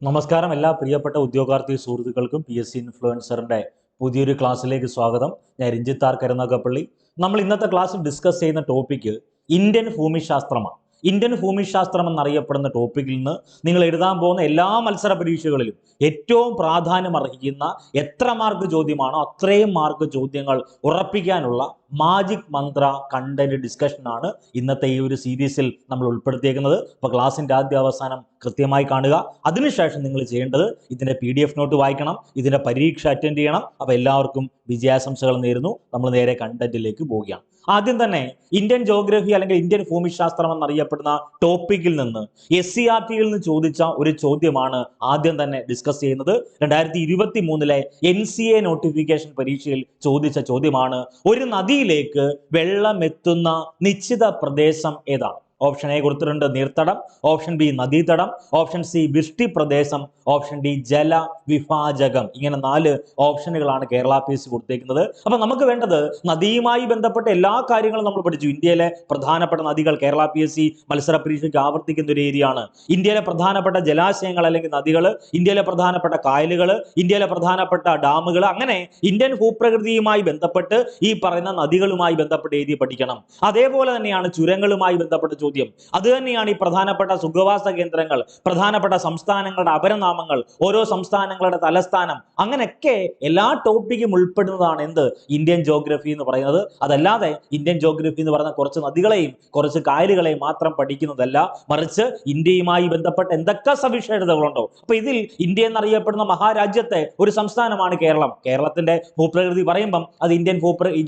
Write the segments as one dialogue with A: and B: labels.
A: നമസ്കാരം എല്ലാ പ്രിയപ്പെട്ട ഉദ്യോഗാർത്ഥി സുഹൃത്തുക്കൾക്കും പി എസ് സി ഇൻഫ്ലുവൻസറിന്റെ പുതിയൊരു ക്ലാസ്സിലേക്ക് സ്വാഗതം. ഞാൻ രഞ്ജിത്ത് ആർ കരുനാഗപ്പള്ളി. നമ്മൾ ഇന്നത്തെ ക്ലാസ്സിൽ ഡിസ്കസ് ചെയ്യുന്ന ടോപ്പിക്ക് ഇന്ത്യൻ ഭൂമിശാസ്ത്രമാണ്. ഇന്ത്യൻ ഭൂമിശാസ്ത്രം എന്നറിയപ്പെടുന്ന ടോപ്പിക്കിൽ നിന്ന് നിങ്ങൾ എഴുതാൻ പോകുന്ന എല്ലാ മത്സര പരീക്ഷകളിലും ഏറ്റവും പ്രാധാന്യം അർഹിക്കുന്ന എത്ര മാർക്ക് ചോദ്യമാണോ അത്രയും മാർക്ക് ചോദ്യങ്ങൾ ഉറപ്പിക്കാനുള്ള മാജിക് മന്ത്ര കണ്ടന്റ് ഡിസ്കഷൻ ആണ് ഇന്നത്തെ ഈ ഒരു സീരീസിൽ നമ്മൾ ഉൾപ്പെടുത്തിയേക്കുന്നത്. അപ്പോൾ ക്ലാസ്സിന്റെ ആദ്യ അവസാനം കൃത്യമായി കാണുക. അതിനുശേഷം നിങ്ങൾ ചെയ്യേണ്ടത് ഇതിന്റെ PDF നോട്ട് വായിക്കണം, ഇതിന്റെ പരീക്ഷ അറ്റൻഡ് ചെയ്യണം. അപ്പോൾ എല്ലാവർക്കും വിജയാശംസകൾ നേരുന്നു. നമ്മൾ നേരെ കണ്ടന്റിലേക്ക് പോവുകയാണ്. ആദ്യം തന്നെ ഇന്ത്യൻ ജോഗ്രഫി അല്ലെങ്കിൽ ഇന്ത്യൻ ഭൂമിശാസ്ത്രം എന്നറിയപ്പെടുന്ന ടോപ്പിക്കിൽ നിന്ന് SCERT-യിൽ നിന്ന് ചോദിച്ച ഒരു ചോദ്യമാണ് ആദ്യം തന്നെ ഡിസ്കസ് ചെയ്യുന്നത്. 2023 NCA നോട്ടിഫിക്കേഷൻ പരീക്ഷയിൽ ചോദിച്ച ചോദ്യമാണ്: ഒരു നദിയിലേക്ക് വെള്ളം എത്തുന്ന നിശ്ചിത പ്രദേശം ഏതാണ്? ഓപ്ഷൻ എ കൊടുത്തിട്ടുണ്ട് നീർത്തടം, ഓപ്ഷൻ ബി നദീതടം, ഓപ്ഷൻ സി വൃഷ്ടി പ്രദേശം, ഓപ്ഷൻ ഡി ജല വിഭാജകം. ഇങ്ങനെ 4 ഓപ്ഷനുകളാണ് കേരള PSC കൊടുത്തേക്കുന്നത്. അപ്പൊ നമുക്ക് വേണ്ടത് നദിയുമായി ബന്ധപ്പെട്ട എല്ലാ കാര്യങ്ങളും നമ്മൾ പഠിച്ചു. ഇന്ത്യയിലെ പ്രധാനപ്പെട്ട നദികൾ കേരള PSC മത്സര പരീക്ഷയ്ക്ക് ആവർത്തിക്കുന്ന ഒരു ഏരിയയാണ്. ഇന്ത്യയിലെ പ്രധാനപ്പെട്ട ജലാശയങ്ങൾ അല്ലെങ്കിൽ നദികൾ, ഇന്ത്യയിലെ പ്രധാനപ്പെട്ട കായലുകൾ, ഇന്ത്യയിലെ പ്രധാനപ്പെട്ട ഡാമുകൾ, അങ്ങനെ ഇന്ത്യൻ ഭൂപ്രകൃതിയുമായി ബന്ധപ്പെട്ട് ഈ പറയുന്ന നദികളുമായി ബന്ധപ്പെട്ട് എഴുതി പഠിക്കണം. അതേപോലെ തന്നെയാണ് ചുരങ്ങളുമായി ബന്ധപ്പെട്ട ചോദ്യം. അത് തന്നെയാണ് ഈ പ്രധാനപ്പെട്ട സുഖവാസ കേന്ദ്രങ്ങൾ, പ്രധാനപ്പെട്ട സംസ്ഥാനങ്ങളുടെ അപരനാമങ്ങൾ, ഓരോ സംസ്ഥാനങ്ങളുടെ തലസ്ഥാനം, അങ്ങനെയൊക്കെ എല്ലാ ടോപ്പിക്കും ഉൾപ്പെടുന്നതാണ് എന്ത് ഇന്ത്യൻ ജോഗ്രഫി എന്ന് പറയുന്നത്. അതല്ലാതെ ഇന്ത്യൻ ജോഗ്രഫി എന്ന് പറയുന്ന കുറച്ച് നദികളെയും കുറച്ച് കായലുകളെയും മാത്രം പഠിക്കുന്നതല്ല, മറിച്ച് ഇന്ത്യയുമായി ബന്ധപ്പെട്ട എന്തൊക്കെ സവിശേഷതകളുണ്ടോ. അപ്പൊ ഇതിൽ ഇന്ത്യ എന്നറിയപ്പെടുന്ന മഹാരാജ്യത്തെ ഒരു സംസ്ഥാനമാണ് കേരളം. കേരളത്തിന്റെ ഭൂപ്രകൃതി പറയുമ്പം അത് ഇന്ത്യൻ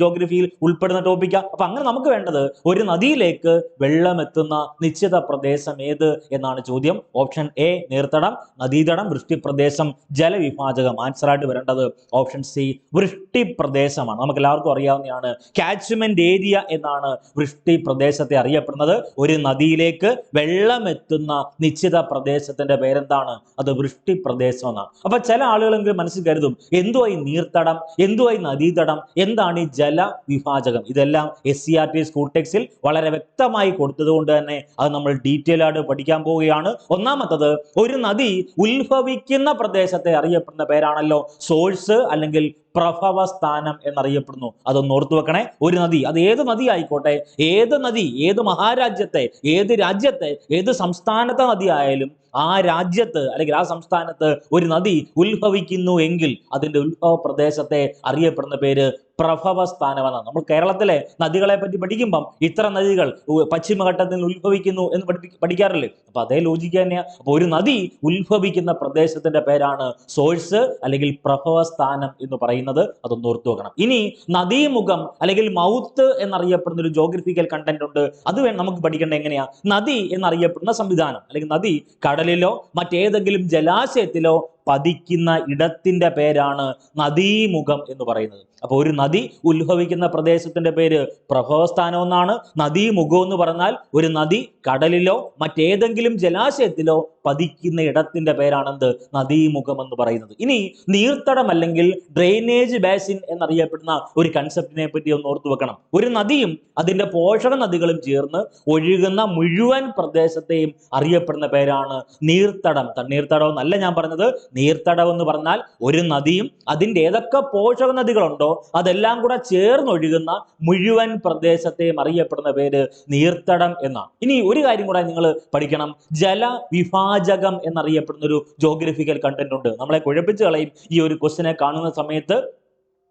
A: ജോഗ്രഫിയിൽ ഉൾപ്പെടുന്ന ടോപ്പിക്കാണ്. അപ്പൊ അങ്ങനെ നമുക്ക് വേണ്ടത് ഒരു നദിയിലേക്ക് വെള്ളം എത്തുന്ന നിശ്ചിത പ്രദേശം ഏത് എന്നാണ് ചോദ്യം. ഓപ്ഷൻ എ നീർത്തടം, നദീതടം, വൃഷ്ടി പ്രദേശം, ജലവിഭാജകം. ആൻസർ ആയിട്ട് വരേണ്ടത് ഓപ്ഷൻ സി വൃഷ്ടി പ്രദേശമാണ്. നമുക്ക് എല്ലാവർക്കും അറിയാവുന്നതാണ്, കാച്ച്മെന്റ് ഏരിയ എന്നാണ് വൃഷ്ടി പ്രദേശത്തെ അറിയപ്പെടുന്നത്. ഒരു നദിയിലേക്ക് വെള്ളം എത്തുന്ന നിശ്ചിത പ്രദേശത്തിന്റെ പേരെന്താണ്? അത് വൃഷ്ടി പ്രദേശം എന്നാണ്. അപ്പൊ ചില ആളുകളെങ്കിലും മനസ്സിൽ കരുതും, എന്തുവായി നീർത്തടം, എന്തുവായി നദീതടം, എന്താണ് ഈ ജലവിഭാജകം? ഇതെല്ലാം SCERT സ്കൂൾ ടെക്സ്റ്റിൽ വളരെ വ്യക്തമായി കൊടുത്തതുകൊണ്ട് തന്നെ അത് നമ്മൾ ഡീറ്റെയിൽ ആയിട്ട് പഠിക്കാൻ പോവുകയാണ്. ഒന്നാമത്തത്, ഒരു നദി ഉത്ഭവിക്കുന്ന പ്രദേശത്തെ അറിയപ്പെടുന്ന പേരാണല്ലോ സോഴ്സ് അല്ലെങ്കിൽ പ്രഭവ സ്ഥാനം എന്നറിയപ്പെടുന്നു. അതൊന്ന് ഓർത്തു വെക്കണേ. ഒരു നദി, അത് ഏത് നദി ആയിക്കോട്ടെ, ഏത് നദി, ഏത് മഹാരാജ്യത്തെ, ഏത് രാജ്യത്തെ, ഏത് സംസ്ഥാനത്തെ നദി ആയാലും ആ രാജ്യത്ത് അല്ലെങ്കിൽ ആ സംസ്ഥാനത്ത് ഒരു നദി ഉത്ഭവിക്കുന്നു എങ്കിൽ അതിന്റെ ഉത്ഭവ പ്രദേശത്തെ അറിയപ്പെടുന്ന പേര് പ്രഭവ സ്ഥാനമെന്നാണ്. നമ്മൾ കേരളത്തിലെ നദികളെ പറ്റി പഠിക്കുമ്പം ഇത്ര നദികൾ പശ്ചിമഘട്ടത്തിൽ ഉത്ഭവിക്കുന്നു എന്ന് പഠിക്കാറില്ലേ? അപ്പൊ അതേ ലോജിക്ക് തന്നെയാണ്. അപ്പൊ ഒരു നദി ഉത്ഭവിക്കുന്ന പ്രദേശത്തിന്റെ പേരാണ് സോഴ്സ് അല്ലെങ്കിൽ പ്രഭവ സ്ഥാനം എന്ന് പറയുന്നത്. അതൊന്ന് ഓർത്തു വെക്കണം. ഇനി നദീമുഖം അല്ലെങ്കിൽ മൗത്ത് എന്നറിയപ്പെടുന്ന ഒരു ജോഗ്രഫിക്കൽ കണ്ടന്റ് ഉണ്ട്. അത് നമുക്ക് പഠിക്കേണ്ടത് എങ്ങനെയാ? നദി എന്നറിയപ്പെടുന്ന സംവിധാനം അല്ലെങ്കിൽ നദി കടലിലോ മറ്റേതെങ്കിലും ജലാശയത്തിലോ പതിക്കുന്ന ഇടത്തിന്റെ പേരാണ് നദീമുഖം എന്ന് പറയുന്നത്. അപ്പൊ ഒരു നദി ഉത്ഭവിക്കുന്ന പ്രദേശത്തിന്റെ പേര് പ്രഭവസ്ഥാനം എന്നാണ്. നദീമുഖം എന്ന് പറഞ്ഞാൽ ഒരു നദി കടലിലോ മറ്റേതെങ്കിലും ജലാശയത്തിലോ പതിക്കുന്ന ഇടത്തിന്റെ പേരാണെന്ത്? നദീമുഖം എന്ന് പറയുന്നത്. ഇനി നീർത്തടം അല്ലെങ്കിൽ ഡ്രെയിനേജ് ബാസിൻ എന്നറിയപ്പെടുന്ന ഒരു കൺസെപ്റ്റിനെ പറ്റി ഒന്ന് ഓർത്തു വെക്കണം. ഒരു നദിയും അതിന്റെ പോഷക നദികളും ചേർന്ന് ഒഴുകുന്ന മുഴുവൻ പ്രദേശത്തെയും അറിയപ്പെടുന്ന പേരാണ് നീർത്തടം. തണ്ണീർത്തടം എന്നല്ല ഞാൻ പറഞ്ഞത്. നീർത്തടം എന്ന് പറഞ്ഞാൽ ഒരു നദിയും അതിൻ്റെ ഏതൊക്കെ പോഷക നദികളുണ്ടോ അതെല്ലാം കൂടെ ചേർന്നൊഴുകുന്ന മുഴുവൻ പ്രദേശത്തെയും അറിയപ്പെടുന്ന പേര് നീർത്തടം എന്നാണ്. ഇനി ഒരു കാര്യം കൂടെ നിങ്ങൾ പഠിക്കണം. ജലവിഭാജകം എന്നറിയപ്പെടുന്ന ഒരു ജോഗ്രഫിക്കൽ കണ്ടന്റ് ഉണ്ട്. നമ്മളെ കുഴപ്പിച്ച് കളയും ഈ ഒരു ക്വസ്റ്റിനെ കാണുന്ന സമയത്ത്.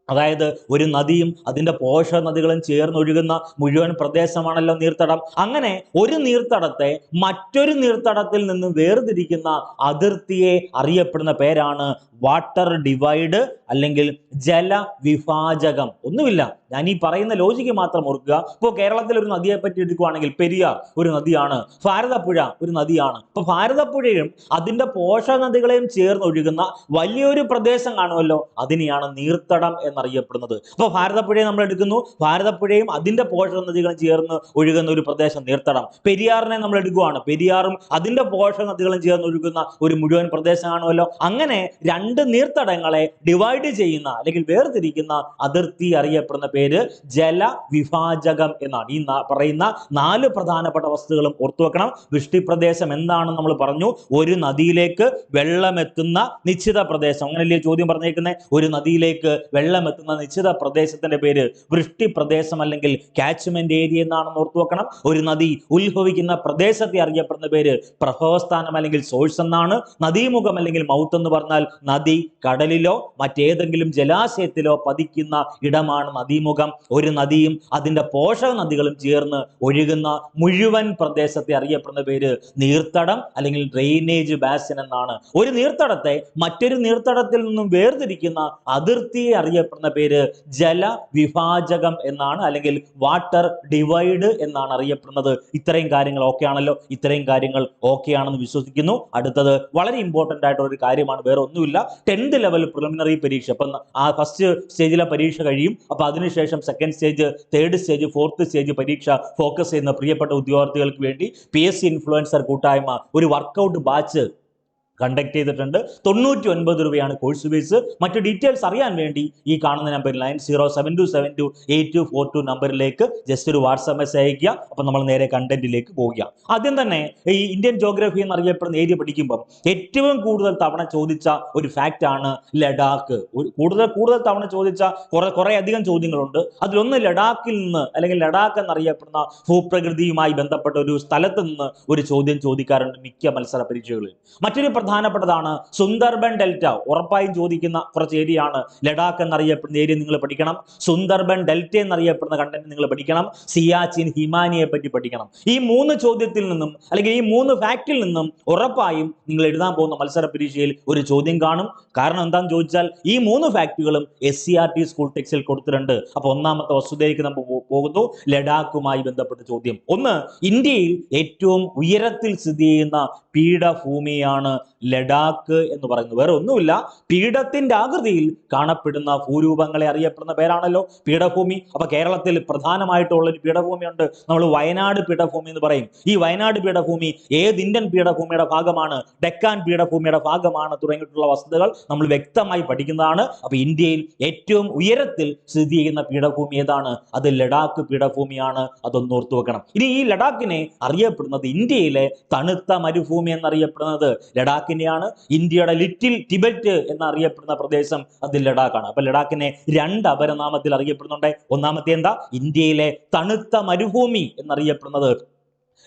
A: അതായത് ഒരു നദിയും അതിന്റെ പോഷക നദികളും ചേർന്നൊഴുകുന്ന മുഴുവൻ പ്രദേശമാണല്ലോ നീർത്തടം. അങ്ങനെ ഒരു നീർത്തടത്തെ മറ്റൊരു നീർത്തടത്തിൽ നിന്ന് വേർതിരിക്കുന്ന അതിർത്തിയെ അറിയപ്പെടുന്ന പേരാണ് വാട്ടർ ഡിവൈഡ് അല്ലെങ്കിൽ ജലവിഭാജകം. ഒന്നുമില്ല, ഞാൻ ഈ പറയുന്ന ലോജിക്ക് മാത്രം ഓർക്കുക. ഇപ്പോൾ കേരളത്തിൽ ഒരു നദിയെ പറ്റി എടുക്കുകയാണെങ്കിൽ പെരിയാർ ഒരു നദിയാണ്, ഭാരതപ്പുഴ ഒരു നദിയാണ്. അപ്പൊ ഭാരതപ്പുഴയും അതിന്റെ പോഷക നദികളെയും ചേർന്നൊഴുകുന്ന വലിയൊരു പ്രദേശം കാണുമല്ലോ, അതിനെയാണ് നീർത്തടം എന്നറിയപ്പെടുന്നത്. അപ്പൊ ഭാരതപ്പുഴയെ നമ്മൾ എടുക്കുന്നു, ഭാരതപ്പുഴയും അതിന്റെ പോഷക നദികളും ചേർന്ന് ഒഴുകുന്ന ഒരു പ്രദേശം നീർത്തടം. പെരിയാറിനെ നമ്മൾ എടുക്കുകയാണ്, പെരിയാറും അതിന്റെ പോഷക നദികളും ചേർന്ന് ഒഴുകുന്ന ഒരു മുഴുവൻ പ്രദേശം കാണുമല്ലോ. അങ്ങനെ രണ്ട് നീർത്തടങ്ങളെ ഡിവൈഡ് ചെയ്യുന്ന അല്ലെങ്കിൽ വേർതിരിക്കുന്ന അതിർത്തി അറിയപ്പെടുന്ന പേര് പേര് ജലവിഭാജകം എന്നാണ്. ഈ പറയുന്ന 4 പ്രധാനപ്പെട്ട വസ്തുക്കളും ഓർത്തു വെക്കണം. വൃഷ്ടിപ്രദേശം എന്താണെന്ന് നമ്മൾ പറഞ്ഞു. ഒരു നദിയിലേക്ക് വെള്ളമെത്തുന്ന നിശ്ചിത പ്രദേശം, അങ്ങനല്ലേ ചോദ്യം പറഞ്ഞേക്കുന്നത്? ഒരു നദിയിലേക്ക് വെള്ളമെത്തുന്ന നിശ്ചിത പ്രദേശത്തിന്റെ പേര് വൃഷ്ടിപ്രദേശം അല്ലെങ്കിൽ കാച്ച്മെന്റ് ഏരിയ എന്നാണെന്ന് ഓർത്തു വെക്കണം. ഒരു നദി ഉത്ഭവിക്കുന്ന പ്രദേശത്തെ അറിയപ്പെടുന്ന പേര് പ്രഭവസ്ഥാനം അല്ലെങ്കിൽ സോഴ്സ് എന്നാണ്. നദീമുഖം അല്ലെങ്കിൽ മൗത്ത് എന്ന് പറഞ്ഞാൽ നദി കടലിലോ മറ്റേതെങ്കിലും ജലാശയത്തിലോ പതിക്കുന്ന ഇടമാണ് നദീമുഖം. ഒരു നദിയും അതിന്റെ പോഷക നദികളും ചേർന്ന് ഒഴുകുന്ന മുഴുവൻ പ്രദേശത്തെ അറിയപ്പെടുന്ന പേര് നീർത്തടം അല്ലെങ്കിൽ ഡ്രെയിനേജ് ബാസിൻ എന്നാണ്. ഒരു നീർത്തടത്തെ മറ്റൊരു നീർത്തടത്തിൽ നിന്നും വേർതിരിക്കുന്ന അതിർത്തിയെ അറിയപ്പെടുന്ന പേര് ജലവിഭാജകം എന്നാണ്, അല്ലെങ്കിൽ വാട്ടർ ഡിവൈഡ് എന്നാണ് അറിയപ്പെടുന്നത്. ഇത്രയും കാര്യങ്ങൾ ഓക്കെ ആണല്ലോ? ഇത്രയും കാര്യങ്ങൾ ഓക്കെ ആണെന്ന് വിശ്വസിക്കുന്നു. അടുത്തത് വളരെ ഇമ്പോർട്ടന്റ് ആയിട്ടുള്ള ഒരു കാര്യമാണ്, വേറെ ഒന്നുമില്ല. 10th ലെവൽ പ്രിലിമിനറി പരീക്ഷ, അപ്പം ആ ഫസ്റ്റ് സ്റ്റേജിലെ പരീക്ഷ കഴിയും. അപ്പൊ അതിനുശേഷം second stage, third stage, fourth stage പരീക്ഷ ഫോക്കസ് ചെയ്യുന്ന പ്രിയപ്പെട്ട ഉദ്യോഗാർത്ഥികൾക്ക് വേണ്ടി PSC ഇൻഫ്ലുവൻസർ കൂട്ടായ്മ ഒരു വർക്കൗട്ട് ബാച്ച് കണ്ടക്ട് ചെയ്തിട്ടുണ്ട്. 99 രൂപയാണ് കോഴ്സ് ഫീസ്. മറ്റു ഡീറ്റെയിൽസ് അറിയാൻ വേണ്ടി ഈ കാണുന്ന നമ്പറിൽ 9072728242 നമ്പറിലേക്ക് ജസ്റ്റ് ഒരു വാട്സാപ്പ് മെസ്സേജ് അയക്കുക. അപ്പം നമ്മൾ നേരെ കണ്ടന്റിലേക്ക് പോവുക. ആദ്യം തന്നെ ഈ ഇന്ത്യൻ ജോഗ്രഫി എന്നറിയപ്പെടുന്ന ഏരിയ പഠിക്കുമ്പം ഏറ്റവും കൂടുതൽ തവണ ചോദിച്ച ഒരു ഫാക്റ്റ് ആണ് ലഡാക്ക്. കൂടുതൽ തവണ ചോദിച്ച കുറെ അധികം ചോദ്യങ്ങളുണ്ട്. അതിലൊന്ന് ലഡാക്കിൽ നിന്ന് അല്ലെങ്കിൽ ലഡാക്ക് എന്നറിയപ്പെടുന്ന ഭൂപ്രകൃതിയുമായി ബന്ധപ്പെട്ട ഒരു സ്ഥലത്ത് നിന്ന് ഒരു ചോദ്യം ചോദിക്കാറുണ്ട് മിക്ക മത്സര പരീക്ഷകളിൽ. മറ്റൊരു പ്രധാനപ്പെട്ടതാണ് സുന്ദർബൻ ഡെൽറ്റ. ഉറപ്പായും ചോദിക്കുന്ന കുറച്ച് ഏരിയ ആണ്. ലഡാക്ക് എന്നറിയപ്പെടുന്ന ഏരിയ നിങ്ങൾ പഠിക്കണം. സുന്ദർബൻ ഡെൽറ്റ എന്നറിയപ്പെടുന്ന കണ്ടന്റ് നിങ്ങൾ പഠിക്കണം. സിയാച്ചിൻ ഹിമാനിയെ പറ്റി പഠിക്കണം. ഈ 3 ചോദ്യത്തിൽ നിന്നും അല്ലെങ്കിൽ ഈ 3 ഫാക്റ്റിൽ നിന്നും ഉറപ്പായും നിങ്ങൾ എഴുതാൻ പോകുന്ന മത്സര പരീക്ഷയിൽ ഒരു ചോദ്യം കാണും. കാരണം എന്താണെന്ന് ചോദിച്ചാൽ ഈ 3 ഫാക്റ്റുകളും SCERT സ്കൂൾ ടെക്സ്റ്റിൽ കൊടുത്തിട്ടുണ്ട്. അപ്പൊ ഒന്നാമത്തെ വസ്തുതയിലേക്ക് നമ്മൾ പോകുന്നു. ലഡാക്കുമായി ബന്ധപ്പെട്ട ചോദ്യം. ഒന്ന്, ഇന്ത്യയിൽ ഏറ്റവും ഉയരത്തിൽ സ്ഥിതി ചെയ്യുന്ന പീഠഭൂമിയാണ് ലഡാക്ക് എന്ന് പറയുന്നത്. വേറെ ഒന്നുമില്ല, പീഠത്തിന്റെ ആകൃതിയിൽ കാണപ്പെടുന്ന ഭൂരൂപങ്ങളെ അറിയപ്പെടുന്ന പേരാണല്ലോ പീഠഭൂമി. അപ്പൊ കേരളത്തിൽ പ്രധാനമായിട്ടുള്ള ഒരു പീഠഭൂമിയുണ്ട്, നമ്മൾ വയനാട് പീഠഭൂമി എന്ന് പറയും. ഈ വയനാട് പീഠഭൂമി ഏത് ഇന്ത്യൻ പീഠഭൂമിയുടെ ഭാഗമാണ്? ഡെക്കാൻ പീഠഭൂമിയുടെ ഭാഗമാണ് തുടങ്ങിയിട്ടുള്ള വസ്തുതകൾ നമ്മൾ വ്യക്തമായി പഠിക്കുന്നതാണ്. അപ്പൊ ഇന്ത്യയിൽ ഏറ്റവും ഉയരത്തിൽ സ്ഥിതി ചെയ്യുന്ന പീഠഭൂമി ഏതാണ്? അത് ലഡാക്ക് പീഠഭൂമിയാണ്. അതൊന്ന് ഓർത്തു വെക്കണം. ഇനി ഈ ലഡാക്കിനെ അറിയപ്പെടുന്നത്, ഇന്ത്യയിലെ തണുത്ത മരുഭൂമി എന്നറിയപ്പെടുന്നത് ലഡാക്കിനെയാണ്. ഇന്ത്യയുടെ ലിറ്റിൽ ടിബറ്റ് എന്നറിയപ്പെടുന്ന പ്രദേശം അത് ലഡാക്കാണ്. അപ്പൊ ലഡാക്കിനെ 2 അപരനാമത്തിൽ അറിയപ്പെടുന്നുണ്ട്. ഒന്നാമത്തെ എന്താ? ഇന്ത്യയിലെ തണുത്ത മരുഭൂമി എന്നറിയപ്പെടുന്നത്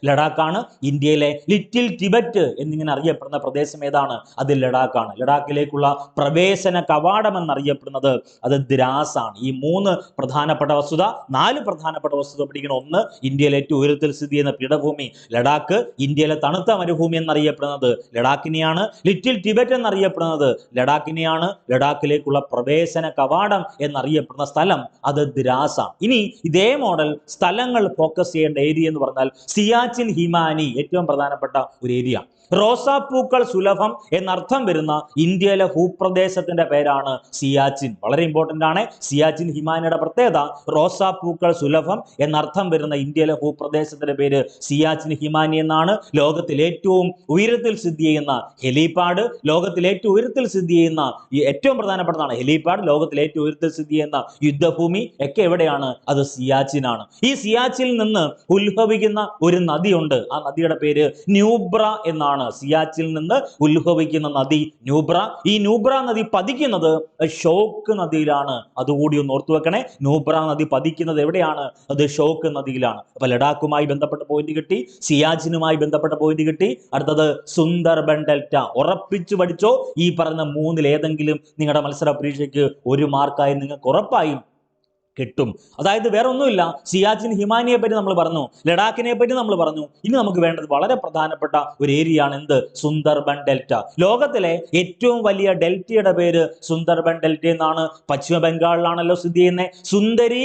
A: ലഡാക്കാണ്. ഇന്ത്യയിലെ ലിറ്റിൽ ടിബറ്റ് എന്നിങ്ങനെ അറിയപ്പെടുന്ന പ്രദേശം ഏതാണ്? അത് ലഡാക്കാണ്. ലഡാക്കിലേക്കുള്ള പ്രവേശന കവാടം എന്നറിയപ്പെടുന്നത് അത് ദ്രാസാണ്. ഈ 3 പ്രധാനപ്പെട്ട വസ്തുത, 4 പ്രധാനപ്പെട്ട വസ്തുത പഠിക്കണം. ഒന്ന്, ഇന്ത്യയിലെ ഏറ്റവും ഉയരത്തിൽ സ്ഥിതി ചെയ്യുന്ന പീഠഭൂമി ലഡാക്ക്. ഇന്ത്യയിലെ തണുത്ത മരുഭൂമി എന്നറിയപ്പെടുന്നത് ലഡാക്കിനെയാണ്. ലിറ്റിൽ ടിബറ്റ് എന്നറിയപ്പെടുന്നത് ലഡാക്കിനെയാണ്. ലഡാക്കിലേക്കുള്ള പ്രവേശന കവാടം എന്നറിയപ്പെടുന്ന സ്ഥലം അത് ദ്രാസാണ്. ഇനി ഇതേ മോഡൽ സ്ഥലങ്ങൾ ഫോക്കസ് ചെയ്യേണ്ട ഏരിയ എന്ന് പറഞ്ഞാൽ സിയാച്ചിൻ ഹിമാനി ഏറ്റവും പ്രധാനപ്പെട്ട ഒരു ഏരിയ. റോസാപ്പൂക്കൾ സുലഭം എന്നർത്ഥം വരുന്ന ഇന്ത്യയിലെ ഭൂപ്രദേശത്തിന്റെ പേരാണ് സിയാച്ചിൻ. വളരെ ഇമ്പോർട്ടന്റ് ആണ്. സിയാച്ചിൻ ഹിമാനിയുടെ പ്രത്യേകത റോസാപ്പൂക്കൾ സുലഭം എന്നർത്ഥം വരുന്ന ഇന്ത്യയിലെ ഭൂപ്രദേശത്തിന്റെ പേര് സിയാച്ചിൻ ഹിമാനി എന്നാണ്. ലോകത്തിൽ ഏറ്റവും ഉയരത്തിൽ സ്ഥിതി ചെയ്യുന്ന ഹെലിപാഡ്, ലോകത്തിൽ ഏറ്റവും ഉയരത്തിൽ സ്ഥിതി ചെയ്യുന്ന ഏറ്റവും പ്രധാനപ്പെട്ടതാണ് ഹെലിപാഡ്. ലോകത്തിൽ ഏറ്റവും ഉയരത്തിൽ സ്ഥിതി ചെയ്യുന്ന യുദ്ധഭൂമി ഒക്കെ എവിടെയാണ്? അത് സിയാച്ചിൻ ആണ്. ഈ സിയാച്ചിനിൽ നിന്ന് ഉത്ഭവിക്കുന്ന ഒരു നദിയുണ്ട്. ആ നദിയുടെ പേര് ന്യൂബ്ര എന്നാണ്. സിയാച്ചിൽ നിന്ന് ഉത്ഭവിക്കുന്ന നദി ന്യൂബ്ര. ഈ ന്യൂബ്ര നദി പതിക്കുന്നത് ഷോക്ക് നദിയിലാണ്. അതുകൂടി ഒന്ന് ഓർത്തു വെക്കണേ. ന്യൂബ്ര നദി പതിക്കുന്നത് എവിടെയാണ്? അത് ഷോക്ക് നദിയിലാണ്. അപ്പൊ ലഡാക്കുമായി ബന്ധപ്പെട്ട പോയിന്റ് കിട്ടി, സിയാച്ചിനുമായി ബന്ധപ്പെട്ട പോയിന്റ് കിട്ടി. അടുത്തത് സുന്ദർബൻ ഡെൽറ്റ. ഉറപ്പിച്ചു പഠിച്ചോ. ഈ പറഞ്ഞ 3-ൽ ഏതെങ്കിലും നിങ്ങളുടെ മത്സര പരീക്ഷയ്ക്ക് 1 മാർക്കായി നിങ്ങൾക്ക് ഉറപ്പായും കിട്ടും. അതായത് വേറെ ഒന്നുമില്ല, സിയാച്ചിൻ ഹിമാനിയെ പറ്റി നമ്മൾ പറഞ്ഞു, ലഡാക്കിനെ പറ്റി നമ്മൾ പറഞ്ഞു. ഇനി നമുക്ക് വേണ്ടത് വളരെ പ്രധാനപ്പെട്ട ഒരു ഏരിയ ആണ്. എന്ത്? സുന്ദർബൻ ഡെൽറ്റ. ലോകത്തിലെ ഏറ്റവും വലിയ ഡെൽറ്റയുടെ പേര് സുന്ദർബൻ ഡെൽറ്റ എന്നാണ്. പശ്ചിമ ബംഗാളിലാണല്ലോ സ്ഥിതി ചെയ്യുന്നത്. സുന്ദരി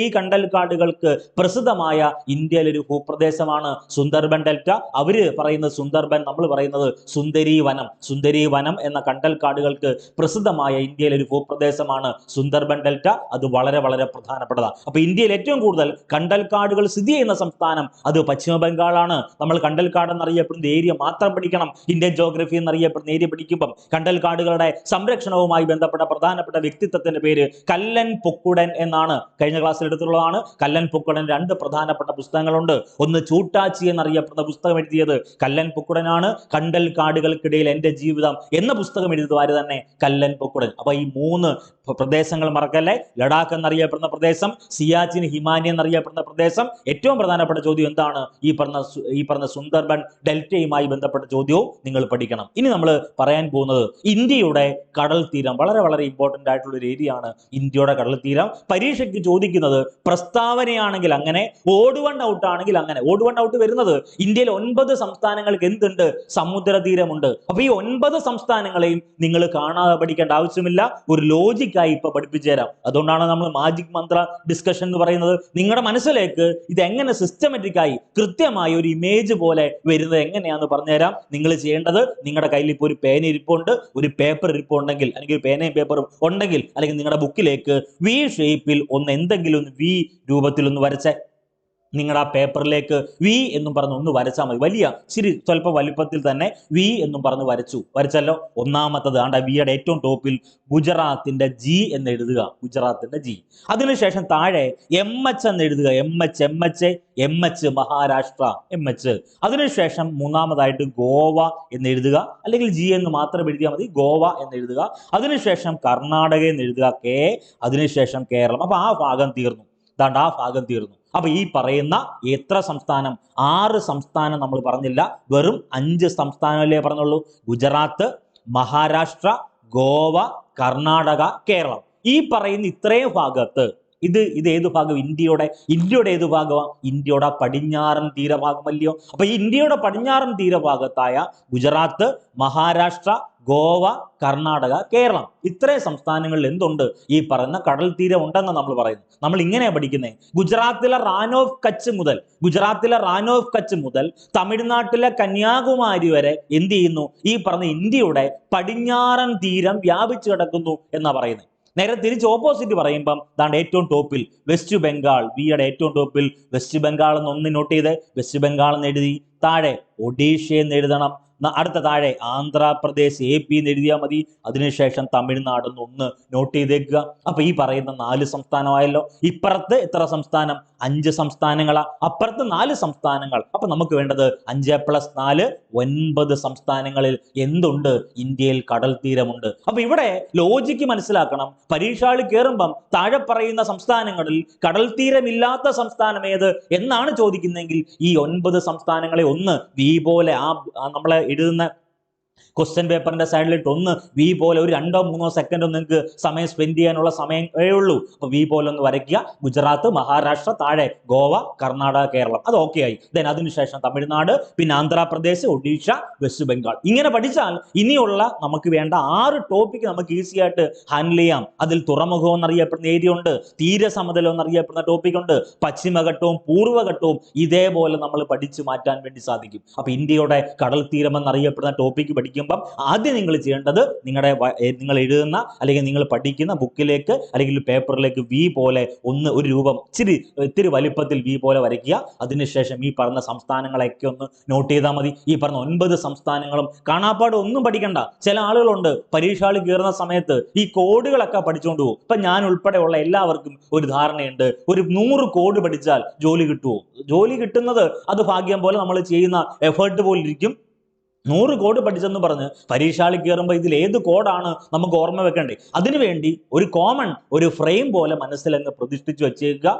A: കണ്ടൽക്കാടുകൾക്ക് പ്രസിദ്ധമായ ഇന്ത്യയിലെ ഒരു ഭൂപ്രദേശമാണ് സുന്ദർബൻ ഡെൽറ്റ. അവര് പറയുന്നത് സുന്ദർബൻ, നമ്മൾ പറയുന്നത് സുന്ദരി വനം. സുന്ദരി വനം എന്ന കണ്ടൽക്കാടുകൾക്ക് പ്രസിദ്ധമായ ഇന്ത്യയിലെ ഒരു ഭൂപ്രദേശമാണ് സുന്ദർബൻ ഡെൽറ്റ അത് വളരെ വളരെ പ്രധാനപ്പെട്ടതാണ്. അപ്പൊ ഇന്ത്യയിൽ ഏറ്റവും കൂടുതൽ കണ്ടൽക്കാടുകൾ സ്ഥിതി ചെയ്യുന്ന സംസ്ഥാനം അത് പശ്ചിമ ബംഗാളാണ്. നമ്മൾ കണ്ടൽക്കാട് എന്നറിയപ്പെടുന്ന ഏരിയ മാത്രം പഠിക്കണം. ഇന്ത്യൻ ജോഗ്രഫി എന്നറിയപ്പെടുന്ന ഏരിയ പഠിക്കുമ്പം കണ്ടൽക്കാടുകളുടെ സംരക്ഷണവുമായി ബന്ധപ്പെട്ട പ്രധാനപ്പെട്ട വ്യക്തിത്വത്തിന്റെ പേര് കല്ലൻ പൊക്കുടൻ എന്നാണ്. കഴിഞ്ഞ ക്ലാസ്സിൽ എടുത്തുള്ളതാണ്. കല്ലൻ പൊക്കുടൻ 2 പ്രധാനപ്പെട്ട പുസ്തകങ്ങളുണ്ട്. ഒന്ന് ചൂട്ടാച്ചി എന്നറിയപ്പെടുന്ന പുസ്തകം എഴുതിയത് കല്ലൻ പൊക്കുടനാണ്. കണ്ടൽക്കാടുകൾക്കിടയിൽ എന്റെ ജീവിതം എന്ന പുസ്തകം എഴുതിയത് ആര് തന്നെ? കല്ലൻ പൊക്കുടൻ. അപ്പൊ ഈ 3 പ്രദേശങ്ങൾ മറക്കല്ലേ. ലഡാക്ക് എന്നറിയപ്പെടുന്ന പ്രദേശം, സിയാച്ചിൻ ഹിമാനി എന്നറിയപ്പെടുന്ന പ്രദേശം. ഏറ്റവും പ്രധാനപ്പെട്ട ചോദ്യം എന്താണ്? ഈ പറഞ്ഞ സുന്ദർബൻ ഡെൽറ്റയുമായി ബന്ധപ്പെട്ട ചോദ്യവും നിങ്ങൾ പഠിക്കണം. ഇനി നമ്മൾ പറയാൻ പോകുന്നത് ഇന്ത്യയുടെ കടൽ തീരം. വളരെ വളരെ ഇമ്പോർട്ടന്റ് ആയിട്ടുള്ള ഒരു ഏരിയ ആണ് ഇന്ത്യയുടെ കടൽ തീരം. പരീക്ഷയ്ക്ക് ചോദിക്കുന്നത് പ്രസ്താവനയാണെങ്കിൽ അങ്ങനെ, ഓഡ് വൺ ഔട്ട് ആണെങ്കിൽ അങ്ങനെ. ഓഡ് വൺ ഔട്ട് വരുന്നത് ഇന്ത്യയിൽ 9 സംസ്ഥാനങ്ങൾക്ക് എന്തുണ്ട്? സമുദ്രതീരമുണ്ട്. അപ്പൊ ഈ 9 സംസ്ഥാനങ്ങളെയും നിങ്ങൾ കാണാതെ പഠിക്കേണ്ട ആവശ്യമില്ല. ഒരു ലോജിക്കായി ഇപ്പൊ പഠിപ്പിച്ചു തരാം. അതുകൊണ്ടാണ് നമ്മൾ മാജിക് മന്ത്ര ഡിസ്കഷൻ എന്ന് പറയുന്നത്. നിങ്ങളുടെ മനസ്സിലേക്ക് ഇത് എങ്ങനെ സിസ്റ്റമാറ്റിക് ആയി കൃത്യമായി ഒരു ഇമേജ് പോലെ വരുന്നത് എങ്ങനെയാണെന്ന് പറഞ്ഞുതരാം. നിങ്ങൾ ചെയ്യേണ്ടത്, നിങ്ങളുടെ കയ്യിൽ ഇപ്പോൾ ഒരു പേന ഇരിപ്പുണ്ട്, ഒരു പേപ്പർ ഇരിപ്പുണ്ടെങ്കിൽ, അല്ലെങ്കിൽ പേനയും പേപ്പറും ഉണ്ടെങ്കിൽ, അല്ലെങ്കിൽ നിങ്ങളുടെ ബുക്കിലേക്ക് വി ഷേപ്പിൽ എന്തെങ്കിലും വി രൂപത്തിൽ വരച്ചേ. നിങ്ങളുടെ ആ പേപ്പറിലേക്ക് വി എന്നും പറഞ്ഞ് ഒന്ന് വരച്ചാൽ മതി. വലിയ സ്വല്പം വലിപ്പത്തിൽ തന്നെ വി എന്നും പറഞ്ഞ് വരച്ചല്ലോ. ഒന്നാമത്തത് ആണ്ട വിയുടെ ഏറ്റവും ടോപ്പിൽ ഗുജറാത്തിന്റെ ജി എന്ന് എഴുതുക. ഗുജറാത്തിന്റെ ജി. അതിനുശേഷം താഴെ MH എന്ന് എഴുതുക. MH Maharashtra MH. അതിനുശേഷം മൂന്നാമതായിട്ട് ഗോവ എന്ന് എഴുതുക, അല്ലെങ്കിൽ ജി എന്ന് മാത്രം എഴുതിയാൽ മതി. ഗോവ എന്ന് എഴുതുക. അതിനുശേഷം കർണാടക എന്ന് എഴുതുക K. അതിനുശേഷം കേരളം. അപ്പൊ ആ ഭാഗം തീർന്നു. ദാണ്ട് ആ ഭാഗം തീർന്നു. അപ്പൊ ഈ പറയുന്ന എത്ര സംസ്ഥാനം? 6 സംസ്ഥാനം നമ്മൾ പറഞ്ഞില്ല, വെറും 5 സംസ്ഥാനമല്ലേ പറഞ്ഞുള്ളൂ. ഗുജറാത്ത്, മഹാരാഷ്ട്ര, ഗോവ, കർണാടക, കേരളം. ഈ പറയുന്ന ഇത്രയും ഭാഗത്ത് ഇത് ഏത് ഭാഗം? ഇന്ത്യയുടെ ഏത് ഭാഗമാണ്? ഇന്ത്യയുടെ പടിഞ്ഞാറൻ തീരഭാഗമല്ലയോ? അപ്പൊ ഈ ഇന്ത്യയുടെ പടിഞ്ഞാറൻ തീരഭാഗത്തായ ഗുജറാത്ത്, മഹാരാഷ്ട്ര, ഗോവ, കർണാടക, കേരളം, ഇത്രയും സംസ്ഥാനങ്ങളിൽ എന്തുണ്ട്? ഈ പറയുന്ന കടൽ തീരം ഉണ്ടെന്ന് നമ്മൾ പറയുന്നു. നമ്മൾ ഇങ്ങനെയാ പഠിക്കുന്നത്. ഗുജറാത്തിലെ റാൻ ഓഫ് കച്ച് മുതൽ തമിഴ്നാട്ടിലെ കന്യാകുമാരി വരെ എന്ത് ചെയ്യുന്നു? ഈ പറഞ്ഞ ഇന്ത്യയുടെ പടിഞ്ഞാറൻ തീരം വ്യാപിച്ചു കിടക്കുന്നു എന്നാ പറയുന്നത്. നേരെ തിരിച്ച് ഓപ്പോസിറ്റ് പറയുമ്പം ദാണ്ട് ഏറ്റവും ടോപ്പിൽ വെസ്റ്റ് ബംഗാൾ. വിയുടെ ഏറ്റവും ടോപ്പിൽ വെസ്റ്റ് ബംഗാൾ എന്ന് ഒന്ന് നോട്ട് ചെയ്ത് വെസ്റ്റ് ബംഗാൾ എന്ന് എഴുതി. താഴെ ഒഡീഷ എന്ന് എഴുതണം. അടുത്ത താഴെ ആന്ധ്രാപ്രദേശ് AP എന്ന് എഴുതിയാൽ മതി. അതിനുശേഷം തമിഴ്നാട് ഒന്ന് നോട്ട് ചെയ്തേക്കുക. അപ്പൊ ഈ പറയുന്ന 4 സംസ്ഥാനമായല്ലോ. ഇപ്പുറത്ത് എത്ര സംസ്ഥാനം? 5 സംസ്ഥാനങ്ങളാ. അപ്പുറത്ത് 4 സംസ്ഥാനങ്ങൾ. അപ്പൊ നമുക്ക് വേണ്ടത് 5 + 4 9 സംസ്ഥാനങ്ങളിൽ എന്തുണ്ട്? ഇന്ത്യയിൽ കടൽ തീരമുണ്ട്. അപ്പൊ ഇവിടെ ലോജിക്ക് മനസ്സിലാക്കണം. പരീക്ഷയിൽ കയറുമ്പം താഴെ പറയുന്ന സംസ്ഥാനങ്ങളിൽ കടൽ തീരമില്ലാത്ത സംസ്ഥാനം ഏത് എന്നാണ് ചോദിക്കുന്നതെങ്കിൽ ഈ 9 സംസ്ഥാനങ്ങളെ ഒന്ന് വി പോലെ നമ്മളെ എഴുതുന്ന ക്വസ്റ്റ്യൻ പേപ്പറിന്റെ സൈഡിലിട്ട് ഒന്ന് വി പോലെ ഒരു 2-3 സെക്കൻഡോ നിങ്ങൾക്ക് സമയം സ്പെൻഡ് ചെയ്യാനുള്ള സമയമേ ഉള്ളൂ. അപ്പൊ വി പോലെ ഒന്ന് വരയ്ക്കുക. ഗുജറാത്ത്, മഹാരാഷ്ട്ര, താഴെ ഗോവ, കർണാടക, കേരളം. അത് ഓക്കെ ആയി. ദെൻ അതിനുശേഷം തമിഴ്നാട്, പിന്നെ ആന്ധ്രാപ്രദേശ്, ഒഡീഷ, വെസ്റ്റ് ബംഗാൾ. ഇങ്ങനെ പഠിച്ചാൽ ഇനിയുള്ള നമുക്ക് വേണ്ട 6 ടോപ്പിക് നമുക്ക് ഈസി ആയിട്ട് ഹാൻഡിൽ ചെയ്യാം. അതിൽ തുറമുഖം എന്നറിയപ്പെടുന്ന ഏരിയ ഉണ്ട്, തീരസമതലം എന്നറിയപ്പെടുന്ന ടോപ്പിക് ഉണ്ട്, പശ്ചിമഘട്ടവും പൂർവ്വഘട്ടവും ഇതേപോലെ നമ്മൾ പഠിച്ചു മാറ്റാൻ വേണ്ടി സാധിക്കും. അപ്പൊ ഇന്ത്യയുടെ കടൽ തീരം എന്നറിയപ്പെടുന്ന ടോപ്പിക് പഠിക്കുമ്പോൾ ആദ്യം നിങ്ങൾ ചെയ്യേണ്ടത് നിങ്ങൾ എഴുതുന്ന അല്ലെങ്കിൽ നിങ്ങൾ പഠിക്കുന്ന ബുക്കിലേക്ക് അല്ലെങ്കിൽ പേപ്പറിലേക്ക് വി പോലെ ഒരു രൂപം ഇത്തിരി വലിപ്പത്തിൽ വി പോലെ വരയ്ക്കുക. അതിനുശേഷം ഈ പറഞ്ഞ സംസ്ഥാനങ്ങളൊക്കെ ഒന്ന് നോട്ട് ചെയ്താൽ മതി. ഈ പറഞ്ഞ 9 സംസ്ഥാനങ്ങളും കാണാപ്പാട് ഒന്നും പഠിക്കണ്ട. ചില ആളുകളുണ്ട് പരീക്ഷയിൽ കയറുന്ന സമയത്ത് ഈ കോഡുകളൊക്കെ പഠിച്ചുകൊണ്ട് പോകും. ഇപ്പൊ ഞാൻ ഉൾപ്പെടെയുള്ള എല്ലാവർക്കും ഒരു ധാരണയുണ്ട്, ഒരു 100 കോഡ് പഠിച്ചാൽ ജോലി കിട്ടുമോ? ജോലി കിട്ടുന്നത് അത് ഭാഗ്യം പോലെ നമ്മൾ ചെയ്യുന്ന എഫേർട്ട് പോലെ ഇരിക്കും. 100 കോഡ് പഠിച്ചെന്ന് പറഞ്ഞ് പരീക്ഷയിൽ കയറുമ്പോൾ ഇതിൽ ഏത് കോഡാണ് നമുക്ക് ഓർമ്മ വെക്കേണ്ടേ? അതിനുവേണ്ടി ഒരു കോമൺ ഒരു ഫ്രെയിം പോലെ മനസ്സിലങ്ങ് പ്രതിഷ്ഠിച്ച് വെച്ചേക്കുക.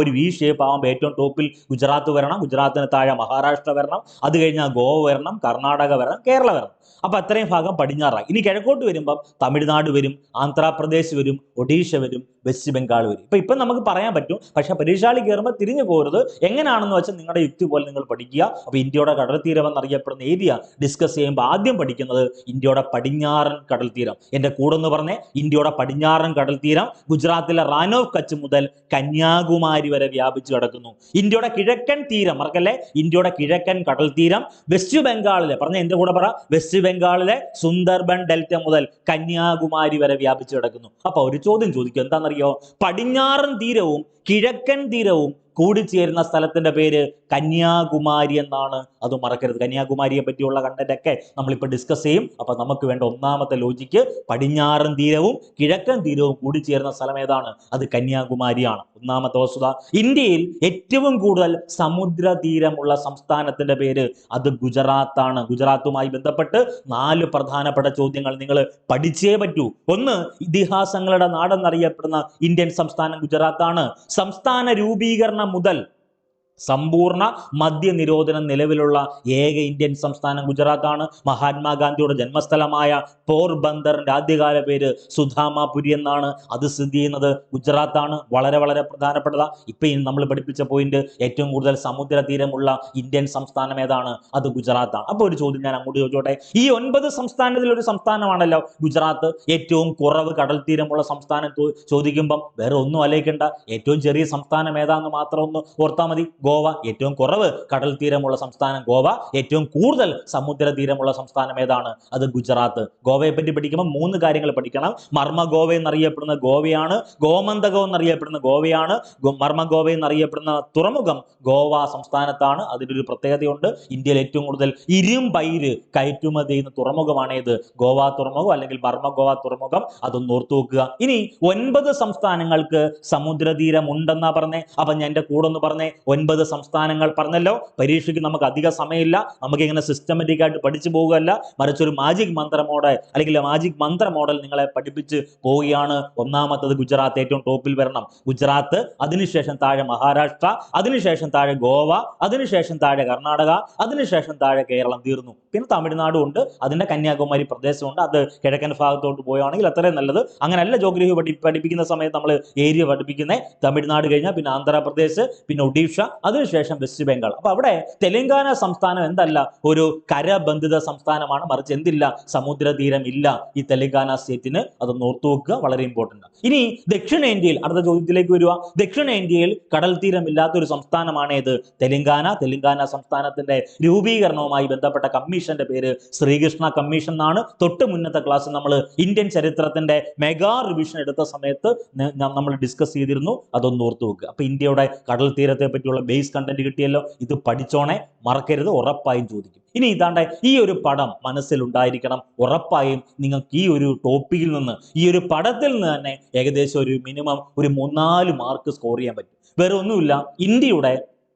A: ഒരു വി ഷേപ്പ് ആകുമ്പോൾ ഏറ്റവും ടോപ്പിൽ ഗുജറാത്ത് വരണം, ഗുജറാത്തിന് താഴെ മഹാരാഷ്ട്ര വരണം, അത് കഴിഞ്ഞാൽ ഗോവ വരണം, കർണാടക വരണം, കേരള വരണം. അപ്പൊ അത്രയും ഭാഗം പടിഞ്ഞാറായി. ഇനി കിഴക്കോട്ട് വരുമ്പം തമിഴ്നാട് വരും, ആന്ധ്രാപ്രദേശ് വരും, ഒഡീഷ വരും, വെസ്റ്റ് ബംഗാൾ വരും. ഇപ്പം നമുക്ക് പറയാൻ പറ്റും, പക്ഷെ പരീക്ഷയിൽ കയറുമ്പോൾ തിരിഞ്ഞു പോരുത്. എങ്ങനെയാണെന്ന് വെച്ചാൽ നിങ്ങളുടെ യുക്തി പോലെ നിങ്ങൾ പഠിക്കുക. അപ്പൊ ഇന്ത്യയുടെ കടൽ തീരം എന്നറിയപ്പെടുന്ന ഏരിയ ഡിസ്കസ് ചെയ്യുമ്പോൾ ആദ്യം പഠിക്കുന്നത് ഇന്ത്യയുടെ പടിഞ്ഞാറൻ കടൽ തീരം. എന്റെ കൂടെ എന്ന് പറഞ്ഞേ, ഇന്ത്യയുടെ പടിഞ്ഞാറൻ കടൽ തീരം ഗുജറാത്തിലെ റാൻ ഓഫ് കച്ച് മുതൽ കന്യാകുമാരി വരെ വ്യാപിച്ചു കിടക്കുന്നു. ഇന്ത്യയുടെ കിഴക്കൻ തീരം മറക്കല്ലേ, ഇന്ത്യയുടെ കിഴക്കൻ കടൽ തീരം വെസ്റ്റ് ബംഗാളിലെ എന്റെ കൂടെ പറ, വെസ്റ്റ് ബംഗാളിലെ സുന്ദർബൻ ഡെൽറ്റ മുതൽ കന്യാകുമാരി വരെ വ്യാപിച്ചു കിടക്കുന്നു. അപ്പൊ ഒരു ചോദ്യം ചോദിക്കും, എന്താണെന്നറിയാം? ഏതാണെന്നറിയോ? പടിഞ്ഞാറൻ തീരവും കിഴക്കൻ തീരവും കൂടിച്ചേരുന്ന സ്ഥലത്തിന്റെ പേര് കന്യാകുമാരി എന്നാണ്. അത് മറക്കരുത്. കന്യാകുമാരിയെ പറ്റിയുള്ള കണ്ടന്റ് ഒക്കെ നമ്മളിപ്പോൾ ഡിസ്കസ് ചെയ്യും. അപ്പൊ നമുക്ക് വേണ്ട ഒന്നാമത്തെ ലോജിക്ക്, പടിഞ്ഞാറൻ തീരവും കിഴക്കൻ തീരവും കൂടിച്ചേരുന്ന സ്ഥലം ഏതാണ്? അത് കന്യാകുമാരിയാണ്. ഒന്നാമത്തെ വസ്തുത. ഇന്ത്യയിൽ ഏറ്റവും കൂടുതൽ സമുദ്ര തീരമുള്ള സംസ്ഥാനത്തിന്റെ പേര് അത് ഗുജറാത്താണ്. ഗുജറാത്തുമായി ബന്ധപ്പെട്ട് 4 പ്രധാനപ്പെട്ട ചോദ്യങ്ങൾ നിങ്ങൾ പഠിച്ചേ പറ്റൂ. ഒന്ന്, ഇതിഹാസങ്ങളുടെ നാടെന്നറിയപ്പെടുന്ന ഇന്ത്യൻ സംസ്ഥാനം ഗുജറാത്താണ്. സംസ്ഥാന രൂപീകരണം മുതൽ സമ്പൂർണ്ണ മദ്യനിരോധനം നിലവിലുള്ള ഏക ഇന്ത്യൻ സംസ്ഥാനം ഗുജറാത്താണ്. മഹാത്മാഗാന്ധിയുടെ ജന്മസ്ഥലമായ പോർബന്ദറിന്റെ ആദ്യകാല പേര് സുധാമാപുരി എന്നാണ്. അത് സ്ഥിതി ചെയ്യുന്നത് ഗുജറാത്താണ്. വളരെ വളരെ പ്രധാനപ്പെട്ടതാ. ഇപ്പം നമ്മൾ പഠിപ്പിച്ച പോയിന്റ്, ഏറ്റവും കൂടുതൽ സമുദ്ര തീരമുള്ള ഇന്ത്യൻ സംസ്ഥാനം ഏതാണ്? അത് ഗുജറാത്താണ്. അപ്പോൾ ഒരു ചോദ്യം ഞാൻ അങ്ങോട്ട് ചോദിച്ചോട്ടെ. ഈ 9 സംസ്ഥാനത്തിൽ ഒരു സംസ്ഥാനമാണല്ലോ ഗുജറാത്ത്. ഏറ്റവും കുറവ് കടൽ തീരമുള്ള സംസ്ഥാനം ചോദിക്കുമ്പം വേറെ ഒന്നും ആലോചിക്കേണ്ട, ഏറ്റവും ചെറിയ സംസ്ഥാനം ഏതാന്ന് മാത്രം ഒന്ന് ഓർത്താൽ മതി. ഗോവ. ഏറ്റവും കുറവ് കടൽ തീരമുള്ള സംസ്ഥാനം ഗോവ. ഏറ്റവും കൂടുതൽ സമുദ്ര തീരമുള്ള സംസ്ഥാനം ഏതാണ്? അത് ഗുജറാത്ത്. ഗോവയെ പറ്റി പഠിക്കുമ്പോൾ 3 കാര്യങ്ങൾ പഠിക്കണം. മർമ്മ ഗോവ എന്നറിയപ്പെടുന്ന ഗോവയാണ്. ഗോമന്തകം എന്നറിയപ്പെടുന്ന ഗോവയാണ്. മർമ്മ ഗോവ എന്നറിയപ്പെടുന്ന തുറമുഖം ഗോവ സംസ്ഥാനത്താണ്. അതിനൊരു പ്രത്യേകതയുണ്ട്. ഇന്ത്യയിൽ ഏറ്റവും കൂടുതൽ ഇരുമ്പയിര് കയറ്റുമതി ചെയ്യുന്ന തുറമുഖമാണ് ഏത്? ഗോവ തുറമുഖം അല്ലെങ്കിൽ മർമ്മ ഗോവ തുറമുഖം. അതൊന്ന് ഓർത്തു വെക്കുക. ഇനി 9 സംസ്ഥാനങ്ങൾക്ക് സമുദ്രതീരം ഉണ്ടെന്നാ പറഞ്ഞേ. അപ്പൊ ഞാൻ എന്റെ കൂടെ ഒന്ന് പറഞ്ഞേ. 9 സംസ്ഥാനങ്ങൾ പറഞ്ഞല്ലോ. പരീക്ഷയ്ക്ക് നമുക്ക് അധിക സമയമില്ല. നമുക്ക് ഇങ്ങനെ സിസ്റ്റമാറ്റിക് ആയിട്ട് പഠിച്ചു പോവുകയല്ല, മറിച്ച് ഒരു മാജിക് മന്ത്ര മോഡൽ അല്ലെങ്കിൽ മാജിക് മന്ത്ര മോഡൽ നിങ്ങളെ പഠിപ്പിച്ച് പോവുകയാണ്. ഒന്നാമത്തത് ഗുജറാത്ത് ഏറ്റവും ടോപ്പിൽ വരണം. ഗുജറാത്ത്, അതിനുശേഷം താഴെ മഹാരാഷ്ട്ര, അതിനുശേഷം താഴെ ഗോവ, അതിനുശേഷം താഴെ കർണാടക, അതിനുശേഷം താഴെ കേരളം. തീർന്നു. പിന്നെ തമിഴ്നാടും ഉണ്ട്, അതിന്റെ കന്യാകുമാരി പ്രദേശമുണ്ട്. അത് കിഴക്കൻ ഭാഗത്തോട്ട് പോവുകയാണെങ്കിൽ അത്രയും നല്ലത്. അങ്ങനെയല്ല ജോഗ്രഫി പഠിപ്പിക്കുന്ന സമയത്ത് നമ്മൾ ഏരിയ പഠിപ്പിക്കുന്നത്. തമിഴ്നാട് കഴിഞ്ഞാൽ പിന്നെ ആന്ധ്രാപ്രദേശ്, പിന്നെ ഒഡീഷ, അതിനുശേഷം വെസ്റ്റ് ബംഗാൾ. അപ്പൊ അവിടെ തെലങ്കാന സംസ്ഥാനം എന്തല്ല, ഒരു കരബന്ധിത സംസ്ഥാനമാണ്, മറിച്ച് എന്തില്ല, സമുദ്രതീരം ഇല്ല ഈ തെലങ്കാന സ്റ്റേറ്റിന്. അതൊന്ന് ഓർത്തു വെക്കുക, വളരെ ഇമ്പോർട്ടന്റ്. ഇനി ദക്ഷിണേന്ത്യയിൽ, അടുത്ത ചോദ്യത്തിലേക്ക് വരിക. ദക്ഷിണേന്ത്യയിൽ കടൽ തീരം ഇല്ലാത്ത ഒരു സംസ്ഥാനമാണ് ഏത്? തെലങ്കാന. തെലങ്കാന സംസ്ഥാനത്തിന്റെ രൂപീകരണവുമായി ബന്ധപ്പെട്ട കമ്മീഷന്റെ പേര് ശ്രീകൃഷ്ണ കമ്മീഷൻ എന്നാണ്. തൊട്ട് മുന്നത്തെ ക്ലാസ് നമ്മൾ ഇന്ത്യൻ ചരിത്രത്തിന്റെ മെഗാ റിവിഷൻ എടുത്ത സമയത്ത് നമ്മൾ ഡിസ്കസ് ചെയ്തിരുന്നു. അതൊന്ന് ഓർത്തു വെക്കുക. അപ്പൊ ഇന്ത്യയുടെ കടൽ തീരത്തെ പറ്റിയുള്ള ബേസ് കണ്ടന്റ് കിട്ടിയല്ലോ. ഇത് പഠിച്ചോണേ, മറക്കരുത്, ഉറപ്പായും ചോദിക്കും. ഇനി ഇതാണ്ട് ഈ ഒരു പടം മനസ്സിലുണ്ടായിരിക്കണം. ഉറപ്പായും നിങ്ങൾക്ക് ഈ ഒരു ടോപ്പിക്കിൽ നിന്ന്, ഈ ഒരു പടത്തിൽ നിന്ന് തന്നെ ഏകദേശം ഒരു മിനിമം ഒരു 3-4 മാർക്ക് സ്കോർ ചെയ്യാൻ പറ്റും. വേറെ ഒന്നുമില്ല. ഇന്ത്യയുടെ,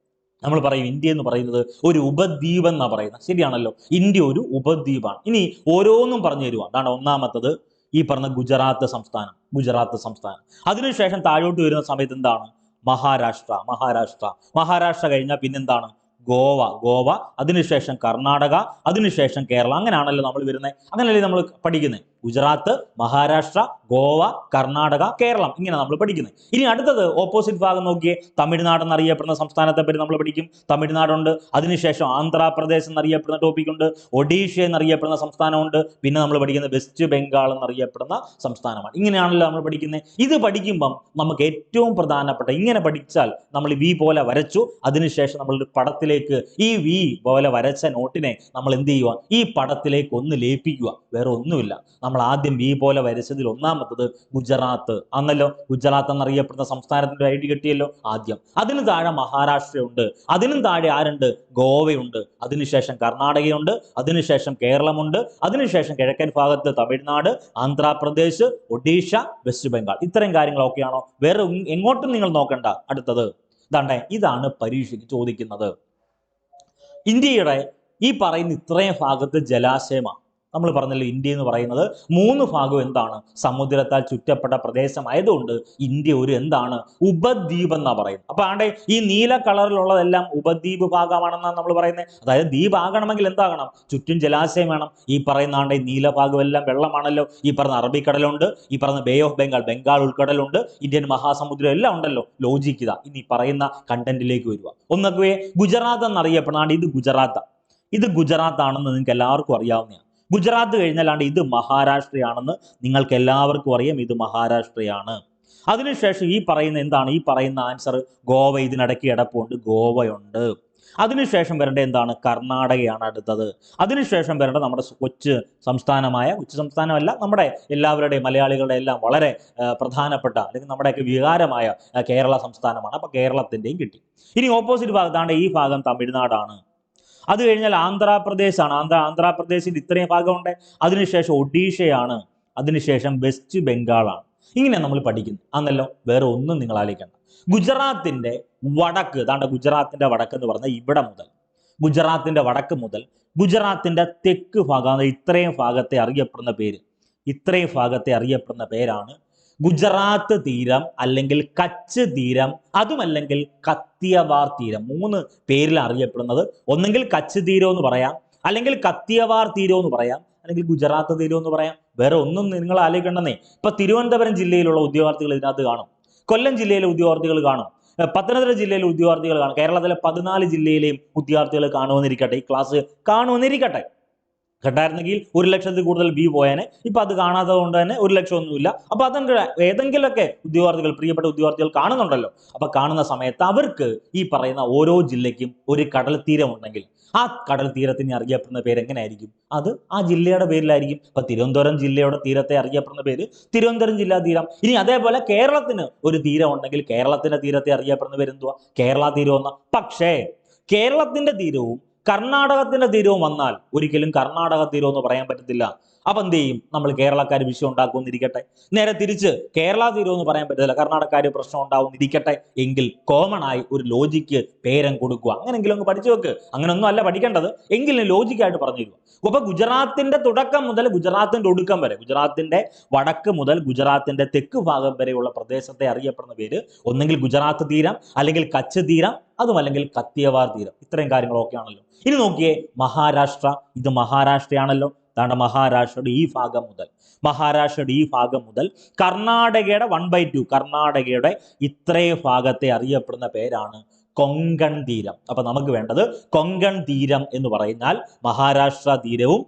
A: നമ്മൾ പറയും ഇന്ത്യ എന്ന് പറയുന്നത് ഒരു ഉപദ്വീപ് എന്നാ പറയുന്നത്. ശരിയാണല്ലോ, ഇന്ത്യ ഒരു ഉപദ്വീപാണ്. ഇനി ഓരോന്നും പറഞ്ഞു തരുവാ. അതാണ് ഒന്നാമത്തത് ഈ പറഞ്ഞ ഗുജറാത്ത് സംസ്ഥാനം. ഗുജറാത്ത് സംസ്ഥാനം. അതിനുശേഷം താഴോട്ട് വരുന്ന സമയത്ത് എന്താണ്? മഹാരാഷ്ട്ര. മഹാരാഷ്ട്ര. മഹാരാഷ്ട്ര കഴിഞ്ഞാൽ പിന്നെന്താണ്? ഗോവ. ഗോവ. അതിനുശേഷം കർണാടക, അതിനുശേഷം കേരളം. അങ്ങനെയാണല്ലോ നമ്മൾ വരുന്നത്. അങ്ങനെയല്ലേ നമ്മൾ പഠിക്കുന്നത്. ഗുജറാത്ത്, മഹാരാഷ്ട്ര, ഗോവ, കർണാടക, കേരളം. ഇങ്ങനെ നമ്മൾ പഠിക്കുന്നത്. ഇനി അടുത്തത് ഓപ്പോസിറ്റ് ഭാഗം നോക്കിയേ. തമിഴ്നാട് എന്നറിയപ്പെടുന്ന സംസ്ഥാനത്തെ പറ്റി നമ്മൾ പഠിക്കും. തമിഴ്നാടുണ്ട്. അതിനുശേഷം ആന്ധ്രാപ്രദേശ് എന്നറിയപ്പെടുന്ന ടോപ്പിക് ഉണ്ട്. ഒഡീഷ എന്നറിയപ്പെടുന്ന സംസ്ഥാനമുണ്ട്. പിന്നെ നമ്മൾ പഠിക്കുന്നത് വെസ്റ്റ് ബംഗാൾ എന്നറിയപ്പെടുന്ന സംസ്ഥാനമാണ്. ഇങ്ങനെയാണല്ലോ നമ്മൾ പഠിക്കുന്നത്. ഇത് പഠിക്കുമ്പം നമുക്ക് ഏറ്റവും പ്രധാനപ്പെട്ട, ഇങ്ങനെ പഠിച്ചാൽ നമ്മൾ വി പോലെ വരച്ചു, അതിനുശേഷം നമ്മൾ പടത്തിലേക്ക് ഈ വി പോലെ വരച്ച നോട്ടിനെ നമ്മൾ എന്ത് ചെയ്യുക? ഈ പടത്തിലേക്ക് ഒന്ന് ലയിപ്പിക്കുക. വേറെ ഒന്നുമില്ല. നമ്മൾ ആദ്യം വി പോലെ വരച്ചതിൽ ഒന്നാമത്തത് ഗുജറാത്ത് ആണല്ലോ. ഗുജറാത്ത് എന്നറിയപ്പെടുന്ന സംസ്ഥാനത്തിന്റെ ഐഡി കിട്ടിയല്ലോ ആദ്യം. അതിന് താഴെ മഹാരാഷ്ട്രയുണ്ട്. അതിനും താഴെ ആരുണ്ട്? ഗോവയുണ്ട്. അതിനുശേഷം കർണാടകയുണ്ട്. അതിനുശേഷം കേരളമുണ്ട്. അതിനുശേഷം കിഴക്കൻ ഭാഗത്ത് തമിഴ്നാട്, ആന്ധ്രാപ്രദേശ്, ഒഡീഷ, വെസ്റ്റ് ബംഗാൾ. ഇത്രയും കാര്യങ്ങളൊക്കെയാണോ? വേറെ എങ്ങോട്ടും നിങ്ങൾ നോക്കണ്ട. അടുത്തത് ഇതാണ്ടേ, ഇതാണ് പരീക്ഷയ്ക്ക് ചോദിക്കുന്നത്. ഇന്ത്യയുടെ ഈ പറയുന്ന ഇത്രയും ഭാഗത്ത് ജലാശയമാണ്. നമ്മൾ പറഞ്ഞല്ലോ, ഇന്ത്യ എന്ന് പറയുന്നത് 3 ഭാഗം എന്താണ്? സമുദ്രത്താൽ ചുറ്റപ്പെട്ട പ്രദേശമായതുകൊണ്ട് ഇന്ത്യ ഒരു എന്താണ്? ഉപദ്വീപ് എന്നാ പറയുന്നത്. അപ്പൊ ആണ്ടെ ഈ നീല കളറിലുള്ളതെല്ലാം ഉപദ്വീപ് ഭാഗമാണെന്നാണ് നമ്മൾ പറയുന്നത്. അതായത് ദ്വീപ് ആകണമെങ്കിൽ എന്താകണം? ചുറ്റും ജലാശയം വേണം. ഈ പറയുന്ന ആണ്ടെ നീല ഭാഗം എല്ലാം വെള്ളമാണല്ലോ. ഈ പറഞ്ഞ അറബിക്കടലുണ്ട്, ഈ പറഞ്ഞ ബേ ഓഫ് ബംഗാൾ, ബംഗാൾ ഉൾക്കടലുണ്ട്, ഇന്ത്യൻ മഹാസമുദ്രം എല്ലാം ഉണ്ടല്ലോ. ലോജിക്കുക. ഇനി പറയുന്ന കണ്ടന്റിലേക്ക് വരിക. ഒന്നൊക്കെ ഗുജറാത്ത് എന്നറിയപ്പെടുന്നതാണ്. ഇത് ഗുജറാത്ത്. ഇത് ഗുജറാത്താണെന്ന് നിങ്ങൾക്ക് എല്ലാവർക്കും അറിയാവുന്നതാണ്. ഗുജറാത്ത് കഴിഞ്ഞാലാണ്ട് ഇത് മഹാരാഷ്ട്രയാണെന്ന് നിങ്ങൾക്ക് എല്ലാവർക്കും അറിയാം. ഇത് മഹാരാഷ്ട്രയാണ്. അതിനുശേഷം ഈ പറയുന്ന എന്താണ്? ഈ പറയുന്ന ആൻസർ ഗോവ ഇതിനിടയ്ക്ക് കിടപ്പുണ്ട്. ഗോവയുണ്ട്. അതിനുശേഷം വരേണ്ട എന്താണ്? കർണാടകയാണ് അടുത്തത്. അതിനുശേഷം വരേണ്ട നമ്മുടെ കൊച്ചു സംസ്ഥാനമല്ല, നമ്മുടെ എല്ലാവരുടെയും മലയാളികളുടെ എല്ലാം വളരെ പ്രധാനപ്പെട്ട അല്ലെങ്കിൽ നമ്മുടെയൊക്കെ വികാരമായ കേരള സംസ്ഥാനമാണ്. അപ്പോൾ കേരളത്തിൻ്റെയും കിട്ടി. ഇനി ഓപ്പോസിറ്റ് ഭാഗത്താണ് ഈ ഭാഗം തമിഴ്നാടാണ്. അത് കഴിഞ്ഞാൽ ആന്ധ്രാപ്രദേശാണ്. ആന്ധ്രാപ്രദേശിൻ്റെ ഇത്രയും ഭാഗമുണ്ട്. അതിനുശേഷം ഒഡീഷയാണ്. അതിനുശേഷം വെസ്റ്റ് ബംഗാളാണ്. ഇങ്ങനെ നമ്മൾ പഠിക്കുന്നു ആണല്ലോ. വേറെ ഒന്നും നിങ്ങൾ ആലോചിക്കണ്ട. ഗുജറാത്തിൻ്റെ വടക്ക്, ഗുജറാത്തിൻ്റെ വടക്ക് എന്ന് പറഞ്ഞാൽ ഇവിടെ മുതൽ, ഗുജറാത്തിൻ്റെ വടക്ക് മുതൽ ഗുജറാത്തിൻ്റെ തെക്ക് ഭാഗം, ഇത്രയും ഭാഗത്തെ അറിയപ്പെടുന്ന പേരാണ് ഗുജറാത്ത് തീരം അല്ലെങ്കിൽ കച്ച് തീരം, അതുമല്ലെങ്കിൽ കത്തിയവാർ തീരം. 3 പേരിൽ അറിയപ്പെടുന്നത്. ഒന്നെങ്കിൽ കച്ച് തീരം എന്ന് പറയാം, അല്ലെങ്കിൽ കത്തിയവാർ തീരം എന്ന് പറയാം, അല്ലെങ്കിൽ ഗുജറാത്ത് തീരം എന്ന് പറയാം. വേറെ ഒന്നും നിങ്ങൾ ആലോചിക്കണ്ടെന്നേ. ഇപ്പൊ തിരുവനന്തപുരം ജില്ലയിലുള്ള ഉദ്യോഗാർത്ഥികൾ ഇതിനകത്ത് കാണും, കൊല്ലം ജില്ലയിലെ ഉദ്യോഗാർത്ഥികൾ കാണും, പത്തനംതിട്ട ജില്ലയിലെ ഉദ്യോഗാർത്ഥികൾ കാണും, കേരളത്തിലെ 14 ജില്ലയിലെയും ഉദ്യോഗാർത്ഥികൾ കാണുമെന്നിരിക്കട്ടെ, ഈ ക്ലാസ് കാണുമെന്നിരിക്കട്ടെ. കേട്ടായിരുന്നെങ്കിൽ 1 ലക്ഷത്തിൽ കൂടുതൽ ബി പോയേനെ. ഇപ്പൊ അത് കാണാത്തത് കൊണ്ട് തന്നെ 1 ലക്ഷം ഒന്നുമില്ല. അപ്പൊ അതെങ്കിൽ ഏതെങ്കിലുമൊക്കെ ഉദ്യോഗാർത്ഥികൾ, പ്രിയപ്പെട്ട ഉദ്യോഗാർത്ഥികൾ കാണുന്നുണ്ടല്ലോ. അപ്പൊ കാണുന്ന സമയത്ത് അവർക്ക് ഈ പറയുന്ന ഓരോ ജില്ലയ്ക്കും ഒരു കടൽ തീരം ഉണ്ടെങ്കിൽ ആ കടൽ തീരത്തിന് അറിയപ്പെടുന്ന പേര് എങ്ങനെയായിരിക്കും? അത് ആ ജില്ലയുടെ പേരിലായിരിക്കും. ഇപ്പൊ തിരുവനന്തപുരം ജില്ലയുടെ തീരത്തെ അറിയപ്പെടുന്ന പേര് തിരുവനന്തപുരം ജില്ലാ തീരം. ഇനി അതേപോലെ കേരളത്തിന് ഒരു തീരം ഉണ്ടെങ്കിൽ കേരളത്തിന്റെ തീരത്തെ അറിയപ്പെടുന്ന പേര് എന്തുവാ? കേരള തീരം എന്ന. പക്ഷേ കേരളത്തിന്റെ തീരവും കർണാടകത്തിന്റെ തീരവും വന്നാൽ ഒരിക്കലും കർണാടക തീരം എന്ന് പറയാൻ പറ്റത്തില്ല. അപ്പൊ എന്ത് ചെയ്യും? നമ്മൾ കേരളക്കാർ വിഷയം ഉണ്ടാക്കുമെന്നിരിക്കട്ടെ. നേരെ തിരിച്ച് കേരള തീരം എന്ന് പറയാൻ പറ്റത്തില്ല, കർണാടകക്കാർ പ്രശ്നം ഉണ്ടാവുമെന്നിരിക്കട്ടെ. എങ്കിൽ കോമൺ ആയി ഒരു ലോജിക്ക് പേരം കൊടുക്കുക. അങ്ങനെങ്കിലും അങ്ങ് പഠിച്ചു വെക്ക്. അങ്ങനെയൊന്നും അല്ല പഠിക്കേണ്ടത്, എങ്കിലും ലോജിക്കായിട്ട് പറഞ്ഞു തരുക. അപ്പൊ ഗുജറാത്തിന്റെ തുടക്കം മുതൽ ഗുജറാത്തിന്റെ ഒടുക്കം വരെ, ഗുജറാത്തിന്റെ വടക്ക് മുതൽ ഗുജറാത്തിന്റെ തെക്ക് ഭാഗം വരെയുള്ള പ്രദേശത്തെ അറിയപ്പെടുന്ന പേര് ഒന്നെങ്കിൽ ഗുജറാത്ത് തീരം, അല്ലെങ്കിൽ കച്ച് തീരം, അതുമല്ലെങ്കിൽ കത്തിയവാർ തീരം. ഇത്രയും കാര്യങ്ങളൊക്കെ ആണല്ലോ. ഇനി നോക്കിയേ, മഹാരാഷ്ട്ര. ഇത് മഹാരാഷ്ട്രയാണല്ലോ. മഹാരാഷ്ട്രയുടെ ഈ ഭാഗം മുതൽ കർണാടകയുടെ 1/2, കർണാടകയുടെ ഇത്രയും ഭാഗത്തെ അറിയപ്പെടുന്ന പേരാണ് കൊങ്കൺ തീരം. അപ്പൊ നമുക്ക് വേണ്ടത് കൊങ്കൺ തീരം എന്ന് പറഞ്ഞാൽ മഹാരാഷ്ട്ര തീരവും,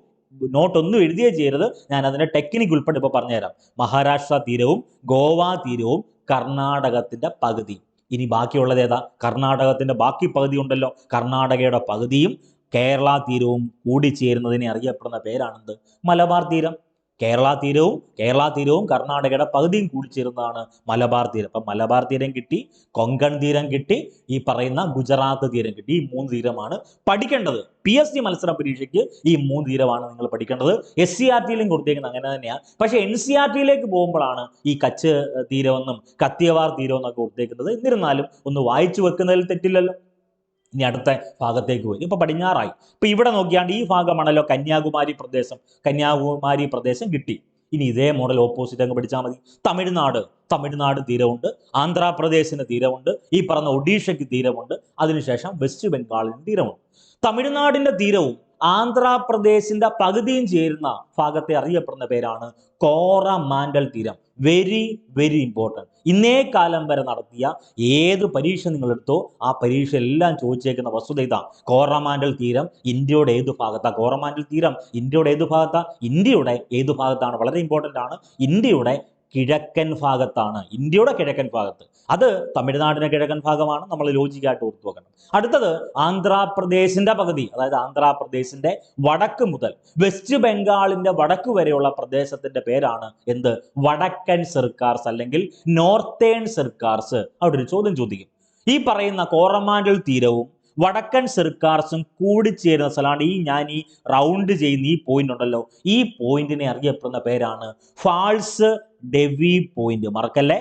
A: നോട്ടൊന്നും എഴുതിയേ ചെയ്യരുത്, ഞാൻ അതിന്റെ ടെക്നിക്ക് ഉൾപ്പെടെ ഇപ്പൊ പറഞ്ഞുതരാം. മഹാരാഷ്ട്ര തീരവും ഗോവ തീരവും കർണാടകത്തിന്റെ പകുതി. ഇനി ബാക്കിയുള്ളത് ഏതാ? കർണാടകത്തിന്റെ ബാക്കി പകുതി ഉണ്ടല്ലോ. കർണാടകയുടെ പകുതിയും കേരള തീരവും കൂടിച്ചേരുന്നതിനെ അറിയപ്പെടുന്ന പേരാണെന്ത്? മലബാർ തീരം. കേരള തീരവും കർണാടകയുടെ പകുതിയും കൂടിച്ചേരുന്നതാണ് മലബാർ തീരം. അപ്പം മലബാർ തീരം കിട്ടി, കൊങ്കൺ തീരം കിട്ടി, ഈ പറയുന്ന ഗുജറാത്ത് തീരം കിട്ടി. ഈ 3 തീരമാണ് പഠിക്കേണ്ടത്. PSC മത്സര പരീക്ഷയ്ക്ക് ഈ 3 തീരമാണ് നിങ്ങൾ പഠിക്കേണ്ടത്. SCRT-യിലും കൊടുത്തേക്കുന്നത് അങ്ങനെ തന്നെയാണ്. പക്ഷേ NCRT-യിലേക്ക് പോകുമ്പോഴാണ് ഈ കച്ച് തീരമെന്നും കത്തിയവാർ തീരമെന്നൊക്കെ കൊടുത്തേക്കുന്നത്. എന്നിരുന്നാലും ഒന്ന് വായിച്ചു വെക്കുന്നതിൽ തെറ്റില്ലല്ലോ. ഇനി അടുത്ത ഭാഗത്തേക്ക് പോയി. ഇപ്പൊ പടിഞ്ഞാറായി. ഇപ്പൊ ഇവിടെ നോക്കിയാണ്ട് ഈ ഭാഗമാണല്ലോ കന്യാകുമാരി പ്രദേശം കിട്ടി. ഇനി ഇതേ മോഡൽ ഓപ്പോസിറ്റ് അങ്ങ് പഠിച്ചാൽ മതി. തമിഴ്നാട് തീരമുണ്ട്, ആന്ധ്രാപ്രദേശിന് തീരമുണ്ട്, ഈ പറഞ്ഞ ഒഡീഷയ്ക്ക് തീരമുണ്ട്, അതിനുശേഷം വെസ്റ്റ് ബംഗാളിന് തീരമുണ്ട്. തമിഴ്നാടിന്റെ തീരവും ആന്ധ്രാപ്രദേശിന്റെ പകുതിയും ചേരുന്ന ഭാഗത്തെ അറിയപ്പെടുന്ന പേരാണ് കോറമാൻഡൽ തീരം. Very very important. ഇന്നേ കാലം വരെ നടത്തിയ ഏത് പരീക്ഷ നിങ്ങളെടുത്തോ ആ പരീക്ഷ എല്ലാം ചോദിച്ചേക്കുന്ന വസ്തുത ഇതാ. കോറമാൻഡൽ തീരം ഇന്ത്യയുടെ ഏത് ഭാഗത്താണ്? ഇന്ത്യയുടെ ഏത് ഭാഗത്താണ്? വളരെ ഇമ്പോർട്ടൻ്റ് ആണ്. ഇന്ത്യയുടെ കിഴക്കൻ ഭാഗത്താണ്. അത് തമിഴ്നാടിന്റെ കിഴക്കൻ ഭാഗമാണ്. നമ്മൾ ലോജിക്കായിട്ട് ഓർത്തു വെക്കണം. അടുത്തത് ആന്ധ്രാപ്രദേശിന്റെ പകുതി, അതായത് ആന്ധ്രാപ്രദേശിന്റെ വടക്ക് മുതൽ വെസ്റ്റ് ബംഗാളിന്റെ വടക്ക് വരെയുള്ള പ്രദേശത്തിന്റെ പേരാണ് എന്ത്? വടക്കൻ സർക്കാർസ് അല്ലെങ്കിൽ നോർത്തേൺ സർക്കാർസ്. അവിടെ ഒരു ചോദ്യം ചോദിക്കും. ഈ പറയുന്ന കോറമാൻഡൽ തീരവും വടക്കൻ സർക്കാർസും കൂടിച്ചേരുന്ന സ്ഥലമാണ് ഞാൻ ഈ റൗണ്ട് ചെയ്യുന്ന ഈ പോയിന്റ് ഉണ്ടല്ലോ. ഈ പോയിന്റിനെ അറിയപ്പെടുന്ന പേരാണ് ഫാൾസ് ഡെവി പോയിന്റ്. മറക്കല്ലേ,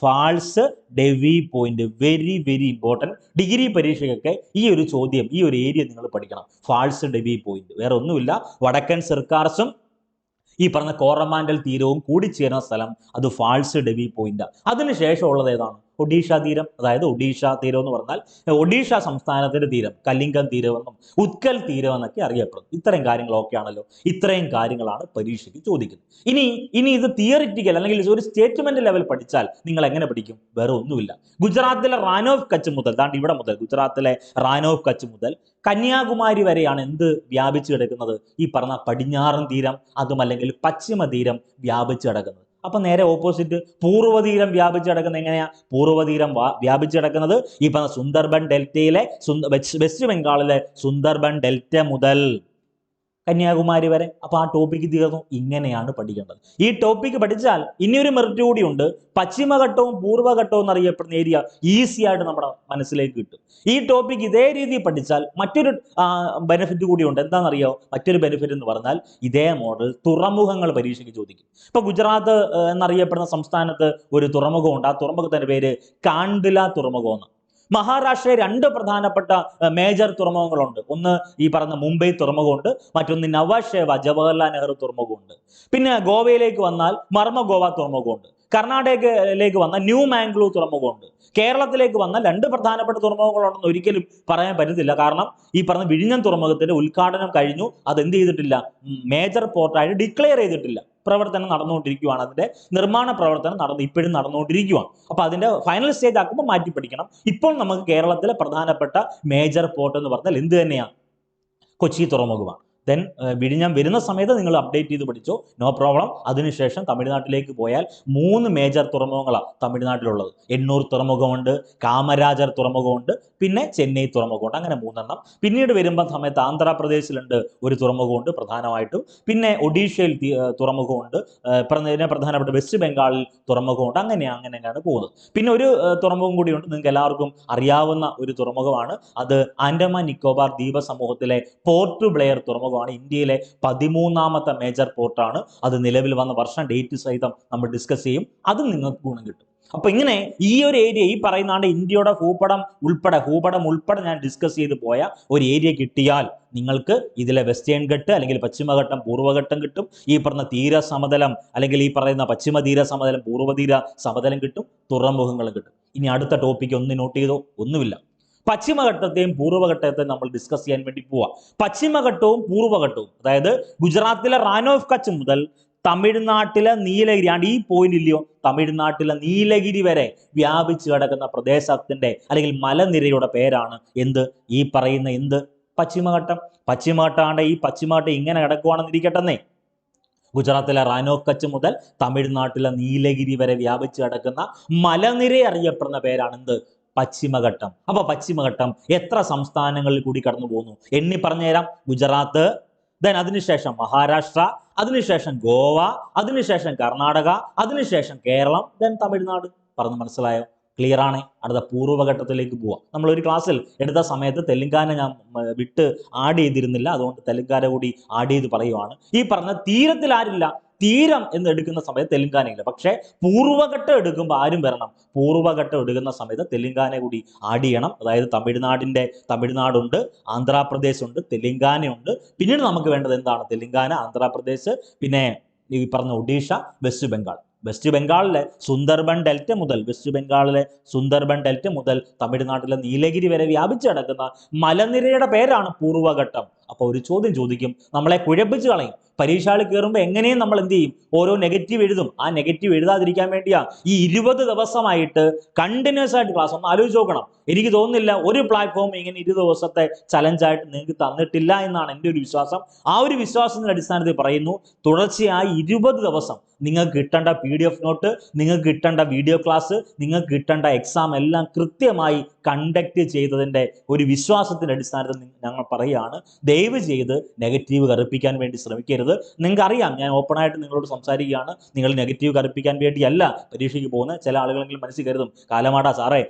A: False Divi Point. Very very important. Degree പരീക്ഷയ്ക്കൊക്കെ ഈ ഒരു ചോദ്യം, ഈ ഒരു ഏരിയ നിങ്ങൾ പഠിക്കണം. ഫാൾസ് ഡെവി പോയിന്റ് വേറെ ഒന്നുമില്ല, വടക്കൻ സർക്കാർസും ഈ പറഞ്ഞ കോറമാൻഡൽ തീരവും കൂടിച്ചേരുന്ന സ്ഥലം അത് ഫാൾസ് ഡെവി പോയിന്റ്. അതിനുശേഷം ഉള്ളത് ഏതാണ്? ഒഡീഷ തീരം. അതായത് ഒഡീഷ തീരം എന്ന് പറഞ്ഞാൽ ഒഡീഷ സംസ്ഥാനത്തിന്റെ തീരം, കലിംഗം തീരമെന്നും ഉത്കൽ തീരം എന്നൊക്കെ അറിയപ്പെടുന്നു. ഇത്തരം കാര്യങ്ങളൊക്കെ ആണല്ലോ. ഇത്രയും കാര്യങ്ങളാണ് പരീക്ഷയ്ക്ക് ചോദിക്കുന്നത്. ഇനി ഇത് തിയറിറ്റിക്കൽ അല്ലെങ്കിൽ ഒരു സ്റ്റേറ്റ്മെന്റ് ലെവൽ പഠിച്ചാൽ നിങ്ങൾ എങ്ങനെ പഠിക്കും? വേറെ ഒന്നുമില്ല. ഗുജറാത്തിലെ റാൻ ഓഫ് കച്ച് മുതൽ ഇവിടെ മുതൽ ഗുജറാത്തിലെ റാൻ ഓഫ് കച്ച് മുതൽ കന്യാകുമാരി വരെയാണ് എന്ത് വ്യാപിച്ചു കിടക്കുന്നത്? ഈ പറഞ്ഞ പടിഞ്ഞാറൻ തീരം, അതുമല്ലെങ്കിൽ പശ്ചിമ തീരം വ്യാപിച്ചു കിടക്കുന്നത്. അപ്പൊ നേരെ ഓപ്പോസിറ്റ് പൂർവ്വതീരം വ്യാപിച്ചു കിടക്കുന്ന എങ്ങനെയാ? പൂർവ്വതീരം വ്യാപിച്ചു കിടക്കുന്നത് ഈ പറഞ്ഞ സുന്ദർബൻ ഡെൽറ്റയിലെ വെസ്റ്റ് ബംഗാളിലെ സുന്ദർബൻ ഡെൽറ്റ മുതൽ കന്യാകുമാരി വരെ. അപ്പൊ ആ ടോപ്പിക്ക് തീർന്നു. ഇങ്ങനെയാണ് പഠിക്കേണ്ടത്. ഈ ടോപ്പിക്ക് പഠിച്ചാൽ ഇനിയൊരു മെറിറ്റ് കൂടിയുണ്ട്. പശ്ചിമഘട്ടവും പൂർവ്വഘട്ടവും എന്നറിയപ്പെടുന്ന ഏരിയ ഈസി ആയിട്ട് നമ്മുടെ മനസ്സിലേക്ക് കിട്ടും. ഈ ടോപ്പിക്ക് ഇതേ രീതിയിൽ പഠിച്ചാൽ മറ്റൊരു ബെനിഫിറ്റ് കൂടിയുണ്ട്. എന്താണെന്നറിയോ? മറ്റൊരു ബെനിഫിറ്റ് എന്ന് പറഞ്ഞാൽ ഇതേ മോഡൽ തുറമുഖങ്ങൾ പരീക്ഷയ്ക്ക് ചോദിക്കും. ഇപ്പൊ ഗുജറാത്ത് എന്നറിയപ്പെടുന്ന സംസ്ഥാനത്ത് ഒരു തുറമുഖമുണ്ട്. ആ തുറമുഖത്തിന്റെ പേര് കാണ്ഡ്ല തുറമുഖം എന്ന്. മഹാരാഷ്ട്രയിൽ 2 പ്രധാനപ്പെട്ട മേജർ തുറമുഖങ്ങളുണ്ട്. ഒന്ന് ഈ പറഞ്ഞ മുംബൈ തുറമുഖമുണ്ട്, മറ്റൊന്ന് നവാഷേവ ജവഹർലാൽ നെഹ്റു തുറമുഖമുണ്ട്. പിന്നെ ഗോവയിലേക്ക് വന്നാൽ മർമഗോവ തുറമുഖമുണ്ട്. കർണാടകയിലേക്ക് വന്നാൽ ന്യൂ മാംഗ്ലൂർ തുറമുഖമുണ്ട്. കേരളത്തിലേക്ക് വന്നാൽ 2 പ്രധാനപ്പെട്ട തുറമുഖങ്ങളുണ്ടെന്ന് ഒരിക്കലും പറയാൻ പറ്റത്തില്ല. കാരണം ഈ പറഞ്ഞ വിഴിഞ്ഞം തുറമുഖത്തിന്റെ ഉദ്ഘാടനം കഴിഞ്ഞു. അത് എന്ത് ചെയ്തിട്ടില്ല? മേജർ പോർട്ടായിട്ട് ഡിക്ലെയർ ചെയ്തിട്ടില്ല. പ്രവർത്തനം നടന്നുകൊണ്ടിരിക്കുകയാണ്. അതിന്റെ നിർമ്മാണ പ്രവർത്തനം ഇപ്പോഴും നടന്നുകൊണ്ടിരിക്കുകയാണ്. അപ്പൊ അതിന്റെ ഫൈനൽ സ്റ്റേജ് ആക്കുമ്പോൾ മാറ്റി പഠിക്കണം. ഇപ്പോൾ നമുക്ക് കേരളത്തിലെ പ്രധാനപ്പെട്ട മേജർ പോർട്ട് എന്ന് പറഞ്ഞാൽ എന്ത് തന്നെയാണ്? കൊച്ചി തുറമുഖമാണ്. ദെൻ വിഴിഞ്ഞം വരുന്ന സമയത്ത് നിങ്ങൾ അപ്ഡേറ്റ് ചെയ്ത് പഠിച്ചോ, നോ പ്രോബ്ലം. അതിനുശേഷം തമിഴ്നാട്ടിലേക്ക് പോയാൽ 3 മേജർ തുറമുഖങ്ങളാണ് തമിഴ്നാട്ടിലുള്ളത്. എണ്ണൂർ തുറമുഖമുണ്ട്, കാമരാജർ തുറമുഖമുണ്ട്, പിന്നെ ചെന്നൈ തുറമുഖമുണ്ട്. അങ്ങനെ 3 പിന്നീട് വരുമ്പോൾ സമയത്ത് ആന്ധ്രാപ്രദേശിലുണ്ട് ഒരു തുറമുഖമുണ്ട് പ്രധാനമായിട്ടും. പിന്നെ ഒഡീഷയിൽ തുറമുഖമുണ്ട്. പ്രധാനപ്പെട്ട വെസ്റ്റ് ബംഗാളിൽ തുറമുഖമുണ്ട്. അങ്ങനെയാണ് പോകുന്നത്. പിന്നെ ഒരു തുറമുഖം കൂടിയുണ്ട്, നിങ്ങൾക്ക് എല്ലാവർക്കും അറിയാവുന്ന ഒരു തുറമുഖമാണ്. അത് ആൻഡമാൻ നിക്കോബാർ ദ്വീപ സമൂഹത്തിലെ പോർട്ട് ബ്ലെയർ തുറമുഖമാണ്. ഇന്ത്യയിലെ 13ാമത്തെ മേജർ പോർട്ടാണ്. അത് നിലവിൽ വന്ന വർഷം ഡേറ്റ് സഹിതം നമ്മൾ ഡിസ്കസ് ചെയ്യും. അതും നിങ്ങൾക്ക് ഗുണം കിട്ടും. അപ്പൊ ഇങ്ങനെ ഈ ഒരു ഏരിയ, ഈ പറയുന്ന ഇന്ത്യയുടെ ഭൂപടം ഉൾപ്പെടെ ഞാൻ ഡിസ്കസ് ചെയ്ത് പോയ ഒരു ഏരിയ കിട്ടിയാൽ നിങ്ങൾക്ക് ഇതിലെ വെസ്റ്റേൺ ഘട്ട് അല്ലെങ്കിൽ പശ്ചിമഘട്ടം പൂർവ്വഘട്ടം കിട്ടും. ഈ പറഞ്ഞ തീര സമതലം അല്ലെങ്കിൽ ഈ പറയുന്ന പശ്ചിമ തീര സമതലം പൂർവ്വതീര സമതലം കിട്ടും. തുറമുഖങ്ങളും കിട്ടും. ഇനി അടുത്ത ടോപ്പിക്ക് ഒന്ന് നോട്ട് ചെയ്തോ? ഒന്നുമില്ല. പശ്ചിമഘട്ടത്തെയും പൂർവ്വഘട്ടത്തെയും നമ്മൾ ഡിസ്കസ് ചെയ്യാൻ വേണ്ടി പോവാം. പശ്ചിമഘട്ടവും പൂർവ്വഘട്ടവും, അതായത് ഗുജറാത്തിലെ റാൻ ഓഫ് കച്ച് മുതൽ തമിഴ്നാട്ടിലെ നീലഗിരി, ഈ പോയിന്റ് ഇല്ലയോ, തമിഴ്നാട്ടിലെ നീലഗിരി വരെ വ്യാപിച്ചു കിടക്കുന്ന പ്രദേശത്തിന്റെ അല്ലെങ്കിൽ മലനിരയുടെ പേരാണ് ഈ പറയുന്ന പശ്ചിമഘട്ടം. പശ്ചിമഘട്ടമാണ്. ഈ പശ്ചിമഘട്ടം ഇങ്ങനെ കിടക്കുവാണെന്നിരിക്കട്ടെന്നേ. ഗുജറാത്തിലെ റാൻ ഓഫ് കച്ച് മുതൽ തമിഴ്നാട്ടിലെ നീലഗിരി വരെ വ്യാപിച്ചു കിടക്കുന്ന മലനിര അറിയപ്പെടുന്ന പേരാണ് പശ്ചിമഘട്ടം. അപ്പൊ പശ്ചിമഘട്ടം എത്ര സംസ്ഥാനങ്ങളിൽ കൂടി കടന്നു പോകുന്നു? എണ്ണി പറഞ്ഞുതരാം. ഗുജറാത്ത്, ദെൻ അതിനുശേഷം മഹാരാഷ്ട്ര, അതിനുശേഷം ഗോവ, അതിനുശേഷം കർണാടക, അതിനുശേഷം കേരളം, ദെൻ തമിഴ്നാട്. പറഞ്ഞു മനസ്സിലായോ? ക്ലിയർ ആണ്. അടുത്ത പൂർവ്വഘട്ടത്തിലേക്ക് പോവാം. നമ്മൾ ഒരു ക്ലാസ്സിൽ എടുത്ത സമയത്ത് തെലുങ്കാന ഞാൻ വിട്ട് ആഡ് ചെയ്തിരുന്നില്ല. അതുകൊണ്ട് തെലുങ്കാന കൂടി ആഡ് ചെയ്ത് പറയുവാണ്. ഈ പറഞ്ഞ തീരത്തിൽ ആരില്ല, തീരം എന്ന് എടുക്കുന്ന സമയത്ത് തെലുങ്കാനയില്ല. പക്ഷേ പൂർവ്വഘട്ടം എടുക്കുമ്പോൾ ആരും വരണം. പൂർവ്വഘട്ടം എടുക്കുന്ന സമയത്ത് തെലുങ്കാന കൂടി ആഡ് ചെയ്യണം. അതായത് തമിഴ്നാടുണ്ട്, ആന്ധ്രാപ്രദേശ് ഉണ്ട്, തെലുങ്കാനയുണ്ട്. പിന്നീട് നമുക്ക് വേണ്ടത് എന്താണ്? തെലുങ്കാന, ആന്ധ്രാപ്രദേശ്, പിന്നെ ഈ പറഞ്ഞ ഒഡീഷ, വെസ്റ്റ് ബംഗാൾ. വെസ്റ്റ് ബംഗാളിലെ സുന്ദർബൻ ഡെൽറ്റ മുതൽ തമിഴ്നാട്ടിലെ നീലഗിരി വരെ വ്യാപിച്ചു കിടക്കുന്ന മലനിരയുടെ പേരാണ് പൂർവ്വഘട്ടം. അപ്പോൾ ഒരു ചോദ്യം ചോദിക്കും, നമ്മളെ കുഴപ്പിച്ച് കളയും. പരീക്ഷയിൽ കയറുമ്പോൾ എങ്ങനെയും നമ്മൾ എന്ത് ചെയ്യും? ഓരോ നെഗറ്റീവ് എഴുതും. ആ നെഗറ്റീവ് എഴുതാതിരിക്കാൻ വേണ്ടിയാ ഈ 20 ദിവസമായിട്ട് കണ്ടിന്യൂസ് ആയിട്ട് ക്ലാസ്. ഒന്ന് ആലോചിച്ച് നോക്കണം. എനിക്ക് തോന്നുന്നില്ല ഒരു പ്ലാറ്റ്ഫോം ഇങ്ങനെ 20 ദിവസത്തെ ചലഞ്ചായിട്ട് നിങ്ങൾക്ക് തന്നിട്ടില്ല എന്നാണ് എൻ്റെ ഒരു വിശ്വാസം. ആ ഒരു വിശ്വാസത്തിന്റെ അടിസ്ഥാനത്തിൽ പറയുന്നു, തുടർച്ചയായി 20 ദിവസം നിങ്ങൾക്ക് കിട്ടേണ്ട PDF നോട്ട്, നിങ്ങൾക്ക് കിട്ടേണ്ട വീഡിയോ ക്ലാസ്, നിങ്ങൾക്ക് കിട്ടേണ്ട എക്സാം എല്ലാം കൃത്യമായി കണ്ടക്ട് ചെയ്തതിൻ്റെ ഒരു വിശ്വാസത്തിന്റെ അടിസ്ഥാനത്തിൽ ഞങ്ങൾ പറയുകയാണ്, ദയവ് ചെയ്ത് നെഗറ്റീവ് കറുപ്പിക്കാൻ വേണ്ടി ശ്രമിക്കരുത്. നിങ്ങൾക്ക് അറിയാം, ഞാൻ ഓപ്പണായിട്ട് നിങ്ങളോട് സംസാരിക്കുകയാണ്. നിങ്ങൾ നെഗറ്റീവ് കറുപ്പിക്കാൻ വേണ്ടിയല്ല പരീക്ഷയ്ക്ക് പോകുന്നത്. ചില ആളുകളെങ്കിലും മനസ്സിൽ കരുതും, കാലമാടാ സാറേ,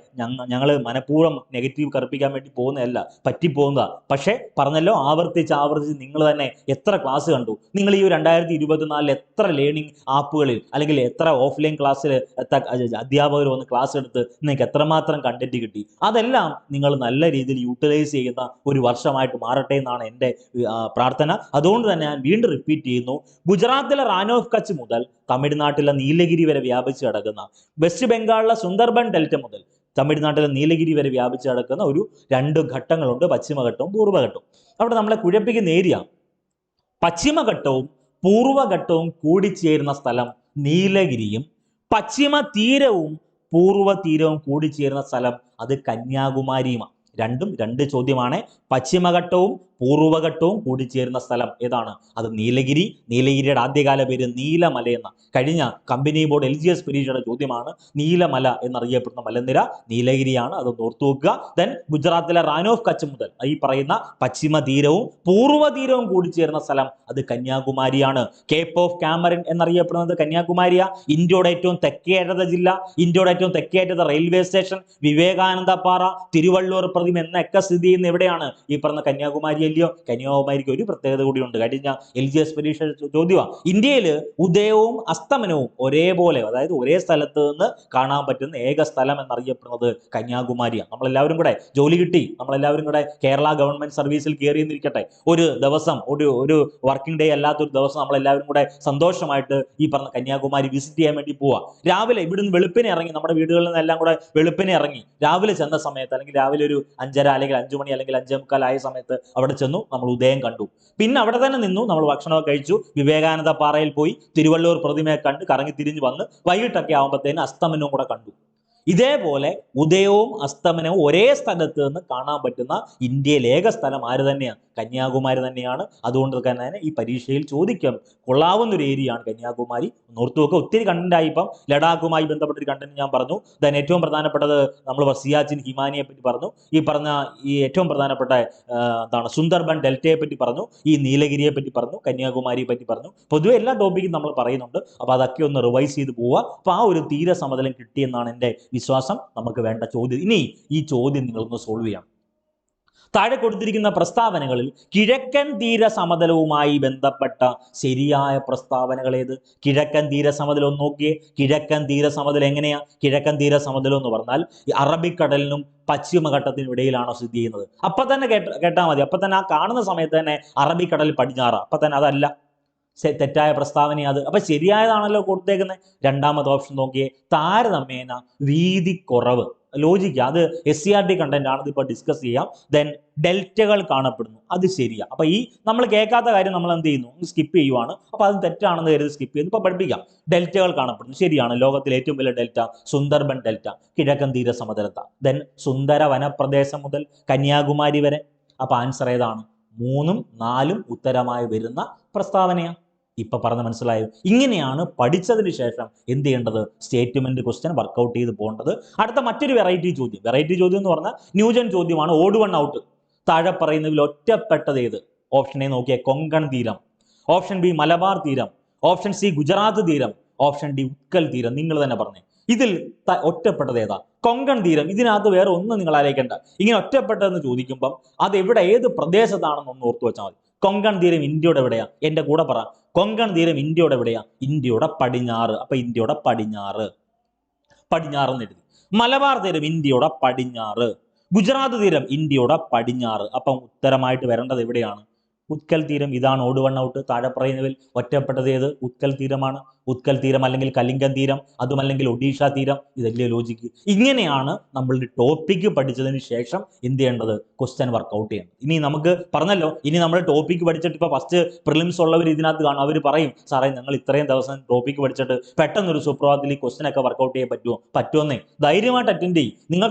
A: ഞങ്ങൾ മനഃപൂർവ്വം നെഗറ്റീവ് കറുപ്പിക്കാൻ വേണ്ടി പോകുന്നതല്ല, പറ്റിപ്പോകുന്നതാണ്. പക്ഷേ പറഞ്ഞല്ലോ, ആവർത്തിച്ച് നിങ്ങൾ തന്നെ എത്ര ക്ലാസ് കണ്ടു? നിങ്ങൾ ഈ 2024 എത്ര ലേണിംഗ് ആപ്പുകളിൽ അല്ലെങ്കിൽ എത്ര ഓഫ്ലൈൻ ക്ലാസ്സിൽ അധ്യാപകർ വന്ന് ക്ലാസ് എടുത്ത് നിങ്ങൾക്ക് എത്രമാത്രം കണ്ടന്റ് കിട്ടി? അതെല്ലാം നിങ്ങൾ നല്ല രീതിയിൽ യൂട്ടിലൈസ് ചെയ്യുന്ന ഒരു വർഷമായിട്ട് മാറട്ടെ എന്നാണ് എൻ്റെ പ്രാർത്ഥന. അതുകൊണ്ട് തന്നെ ഞാൻ വീണ്ടും റിപ്പീറ്റ് ചെയ്യുന്നു, ഗുജറാത്തിലെ റാൻ ഓഫ് കച്ച് മുതൽ തമിഴ്നാട്ടിലെ നീലഗിരി വരെ വ്യാപിച്ച് കിടക്കുന്ന, വെസ്റ്റ് ബംഗാളിലെ സുന്ദർബൻ ഡെൽറ്റ മുതൽ തമിഴ്നാട്ടിലെ നീലഗിരി വരെ വ്യാപിച്ച് കിടക്കുന്ന 2 ഘട്ടങ്ങളുണ്ട്, പശ്ചിമഘട്ടവും പൂർവ്വഘട്ടവും. അവിടെ നമ്മളെ കുഴപ്പിക്കുന്ന ഏരിയ, പശ്ചിമഘട്ടവും പൂർവ്വഘട്ടവും കൂടിച്ചേരുന്ന സ്ഥലം നീലഗിരിയും, പശ്ചിമ തീരവും പൂർവ്വ തീരവും കൂടിച്ചേരുന്ന സ്ഥലം അത് കന്യാകുമാരിയുമാണ്. രണ്ടും 2 ചോദ്യമാണ്. പശ്ചിമഘട്ടവും പൂർവ്വഘട്ടവും കൂടിച്ചേരുന്ന സ്ഥലം ഏതാണ്? അത് നീലഗിരി. നീലഗിരിയുടെ ആദ്യകാല പേര് നീലമല എന്ന. കഴിഞ്ഞ കമ്പനി ബോർഡ് LGS പരീക്ഷയുടെ ചോദ്യമാണ്. നീലമല എന്നറിയപ്പെടുന്ന മലനിര നീലഗിരിയാണ്. അത് ഓർത്തു വെക്കുക. ദെൻ ഗുജറാത്തിലെ റാൻ ഓഫ് കച്ച് മുതൽ ഈ പറയുന്ന പശ്ചിമ തീരവും പൂർവ്വ തീരവും കൂടിച്ചേരുന്ന സ്ഥലം അത് കന്യാകുമാരിയാണ്. കേപ്പ് ഓഫ് കാമറൻ എന്നറിയപ്പെടുന്നത് കന്യാകുമാരിയ. ഇന്ത്യയുടെ ഏറ്റവും തെക്കേറ്റത്തെ ജില്ല, ഇന്ത്യയുടെ ഏറ്റവും തെക്കേറ്റത്തെ റെയിൽവേ സ്റ്റേഷൻ, വിവേകാനന്ദ പാറ, തിരുവള്ളൂർ പ്രതിമ എന്നൊക്കെ സ്ഥിതി ചെയ്യുന്ന എവിടെയാണ്? ഈ പറഞ്ഞ കന്യാകുമാരി അല്ലയോ? കന്യാകുമാരിക്ക് ഒരു പ്രത്യേകത കൂടിയുണ്ട്. കഴിഞ്ഞ LGS പരീക്ഷ ചോദ്യമാണ്. ഇന്ത്യയിൽ ഉദയവും അസ്തമനവും ഒരേപോലെ, അതായത് ഒരേ സ്ഥലത്ത് നിന്ന് കാണാൻ പറ്റുന്ന ഏക സ്ഥലം എന്നറിയപ്പെടുന്നത് കന്യാകുമാരിയാണ്. നമ്മളെല്ലാവരും കൂടെ ജോലി കിട്ടി, നമ്മളെല്ലാവരും കൂടെ കേരള ഗവൺമെന്റ് സർവീസിൽ കയറിയെന്നിരിക്കട്ടെ, ഒരു ദിവസം ഒരു വർക്കിംഗ് ഡേ അല്ലാത്തൊരു ദിവസം നമ്മളെല്ലാവരും കൂടെ സന്തോഷമായിട്ട് ഈ പറഞ്ഞ കന്യാകുമാരി വിസിറ്റ് ചെയ്യാൻ വേണ്ടി പോവാ. രാവിലെ ഇവിടുന്ന് വെളുപ്പിനെ ഇറങ്ങി, നമ്മുടെ വീടുകളിൽ നിന്നെല്ലാം കൂടെ വെളുപ്പിനെ ഇറങ്ങി രാവിലെ ചെന്ന സമയത്ത്, അല്ലെങ്കിൽ രാവിലെ ഒരു 5:30 അല്ലെങ്കിൽ 5 മണി അല്ലെങ്കിൽ 5:45 ആയ സമയത്ത് അവിടെ ചെന്നു. നമ്മൾ ഉദയം കണ്ടു. പിന്നെ അവിടെ തന്നെ നിന്നു, നമ്മൾ ഭക്ഷണമൊക്കെ കഴിച്ചു, വിവേകാനന്ദ പാറയിൽ പോയി, തിരുവള്ളൂർ പ്രതിമയെ കണ്ട് കറങ്ങി തിരിഞ്ഞ് വന്ന് വൈകിട്ടൊക്കെ ആകുമ്പോഴത്തേന് അസ്തമനവും കൂടെ കണ്ടു. ഇതേപോലെ ഉദയവും അസ്തമനവും ഒരേ സ്ഥലത്ത് നിന്ന് കാണാൻ പറ്റുന്ന ഇന്ത്യയിലെ ഏക സ്ഥലം ആര് തന്നെയാണ്? കന്യാകുമാരി തന്നെയാണ്. അതുകൊണ്ട് തന്നെ ഈ പരീക്ഷയിൽ ചോദിക്കാൻ കൊള്ളാവുന്ന ഒരു ഏരിയയാണ് കന്യാകുമാരി. ഓർത്തു വെക്കുക. ഒത്തിരി കണ്ടന്റായി. ഇപ്പം ലഡാക്കുമായി ബന്ധപ്പെട്ടൊരു കണ്ടന്റ് ഞാൻ പറഞ്ഞു. ദെൻ ഏറ്റവും പ്രധാനപ്പെട്ടത് നമ്മൾ സിയാച്ചിൻ ഹിമാനിയെ പറ്റി പറഞ്ഞു. ഈ ഏറ്റവും പ്രധാനപ്പെട്ട സുന്ദർബൻ ഡെൽറ്റയെ പറ്റി പറഞ്ഞു. ഈ നീലഗിരിയെ പറ്റി പറഞ്ഞു. കന്യാകുമാരിയെ പറ്റി പറഞ്ഞു. പൊതുവെ എല്ലാ ടോപ്പിക്കും നമ്മൾ പറയുന്നുണ്ട്. അപ്പോൾ അതൊക്കെ ഒന്ന് റിവൈസ് ചെയ്ത് പോവുക. അപ്പോൾ ആ ഒരു തീരസമതലം കിട്ടിയെന്നാണ് എൻ്റെ വിശ്വാസം. നമുക്ക് വേണ്ട ചോദ്യം, ഇനി ഈ ചോദ്യം നിങ്ങളൊന്ന് സോൾവ് ചെയ്യാം. താഴെ കൊടുത്തിരിക്കുന്ന പ്രസ്താവനകളിൽ കിഴക്കൻ തീര സമതലവുമായി ബന്ധപ്പെട്ട ശരിയായ പ്രസ്താവനകൾ ഏത്? കിഴക്കൻ തീര സമതലം ഒന്ന് നോക്കിയേ. കിഴക്കൻ തീര സമതലം എങ്ങനെയാ? കിഴക്കൻ തീര സമതലം എന്ന് പറഞ്ഞാൽ ഈ അറബിക്കടലിനും പശ്ചിമഘട്ടത്തിനും ഇടയിലാണോ സ്ഥിതി ചെയ്യുന്നത്? അപ്പൊ തന്നെ കേട്ടാൽ മതി. അപ്പൊ തന്നെ ആ കാണുന്ന സമയത്ത് തന്നെ അറബിക്കടൽ പടിഞ്ഞാറ്. അപ്പൊ തന്നെ അതല്ല, തെറ്റായ പ്രസ്താവന അത്. അപ്പൊ ശരിയായതാണല്ലോ കൊടുത്തേക്കുന്നത്. രണ്ടാമത്തെ ഓപ്ഷൻ നോക്കിയേ. താരതമ്യേന വീതി കുറവ്. ലോജിക്ക, അത് SCRT കണ്ടന്റ് ആണ്. ഇതിപ്പോൾ ഡിസ്കസ് ചെയ്യാം. ദെൻ ഡെൽറ്റകൾ കാണപ്പെടുന്നു, അത് ശരിയാ. അപ്പൊ ഈ നമ്മൾ കേൾക്കാത്ത കാര്യം നമ്മൾ എന്ത് ചെയ്യുന്നു? സ്കിപ്പ് ചെയ്യുവാണ്. അപ്പൊ അത് തെറ്റാണെന്ന് കരുതി സ്കിപ്പ് ചെയ്യുന്നു. ഇപ്പൊ പഠിപ്പിക്കാം. ഡെൽറ്റകൾ കാണപ്പെടുന്നു, ശരിയാണ്. ലോകത്തിലെ ഏറ്റവും വലിയ ഡെൽറ്റ സുന്ദർബൻ ഡെൽറ്റ കിഴക്കൻ തീര സമതലത്ത. ദെൻ സുന്ദര വനപ്രദേശം മുതൽ കന്യാകുമാരി വരെ. അപ്പൊ ആൻസർ ഏതാണ്? 3ഉം 4ഉം ഉത്തരമായി വരുന്ന പ്രസ്താവനയാണ്. ഇപ്പൊ പറഞ്ഞ് മനസ്സിലായോ? ഇങ്ങനെയാണ് പഠിച്ചതിന് ശേഷം എന്ത് ചെയ്യേണ്ടത്? സ്റ്റേറ്റ്മെന്റ് ക്വസ്റ്റ്യൻ വർക്കൗട്ട് ചെയ്ത് പോകേണ്ടത്. അടുത്ത മറ്റൊരു വെറൈറ്റി ചോദ്യം എന്ന് പറഞ്ഞാൽ ന്യൂജൻ ചോദ്യമാണ്. Odd one out. താഴെ പറയുന്നതിൽ ഒറ്റപ്പെട്ടത് ഏത്? ഓപ്ഷൻ എ നോക്കിയേ, കൊങ്കൺ തീരം. ഓപ്ഷൻ ബി മലബാർ തീരം. ഓപ്ഷൻ സി ഗുജറാത്ത് തീരം. ഓപ്ഷൻ ഡി ഉത്കൽ തീരം. നിങ്ങൾ തന്നെ പറഞ്ഞേ, ഇതിൽ ഒറ്റപ്പെട്ടത് ഏതാ? കൊങ്കൺ തീരം. ഇതിനകത്ത് വേറെ ഒന്നും നിങ്ങൾ ആലോചിക്കേണ്ട. ഇങ്ങനെ ഒറ്റപ്പെട്ടതെന്ന് ചോദിക്കുമ്പം അത് എവിടെ, ഏത് പ്രദേശത്താണെന്നൊന്ന് ഓർത്തു വെച്ചാൽ മതി. കൊങ്കൺ തീരം ഇന്ത്യയുടെ എവിടെയാ? എന്റെ കൂടെ പറ. കൊങ്കൺ തീരം ഇന്ത്യയുടെ എവിടെയാ? ഇന്ത്യയുടെ പടിഞ്ഞാറ്. അപ്പൊ ഇന്ത്യയുടെ പടിഞ്ഞാറ് എന്ന് എഴുതി. മലബാർ തീരം ഇന്ത്യയുടെ പടിഞ്ഞാറ്. ഗുജറാത്ത് തീരം ഇന്ത്യയുടെ പടിഞ്ഞാറ്. അപ്പം ഉത്തരമായിട്ട് വരേണ്ടത് എവിടെയാണ്? ഉത്കൽ തീരം. ഇതാണ് ഓഡ് വൺ ഔട്ട്. താഴെ പറയുന്നതിൽ ഒറ്റപ്പെട്ടത് ഏത്? ഉത്കൽ തീരമാണ്. ഉത്കൽ തീരം അല്ലെങ്കിൽ കലിംഗൻ തീരം, അതുമല്ലെങ്കിൽ ഒഡീഷ തീരം. ഇതല്ലേ ലോജിക്ക്? ഇങ്ങനെയാണ് നമ്മളുടെ ടോപ്പിക്ക് പഠിച്ചതിന് ശേഷം എന്ത് ചെയ്യേണ്ടത്? ക്വസ്റ്റ്യൻ വർക്കൗട്ട് ചെയ്യണം. ഇനി നമുക്ക് പറഞ്ഞല്ലോ, ഇനി നമ്മൾ ടോപ്പിക്ക് പഠിച്ചിട്ട് ഇപ്പോൾ ഫസ്റ്റ് പ്രിലിംസ് ഉള്ളവർ ഇതിനകത്ത് കാണും. അവർ പറയും, സാറേ ഞങ്ങൾ ഇത്രയും ദിവസം ടോപ്പിക്ക് പഠിച്ചിട്ട് പെട്ടെന്നൊരു സുപ്രഭാതത്തിൽ ഈ ക്വസ്റ്റ്യൻ ഒക്കെ വർക്കൗട്ട് ചെയ്യാൻ പറ്റുമെന്നേ. ധൈര്യമായിട്ട് അറ്റൻഡ് ചെയ്യും.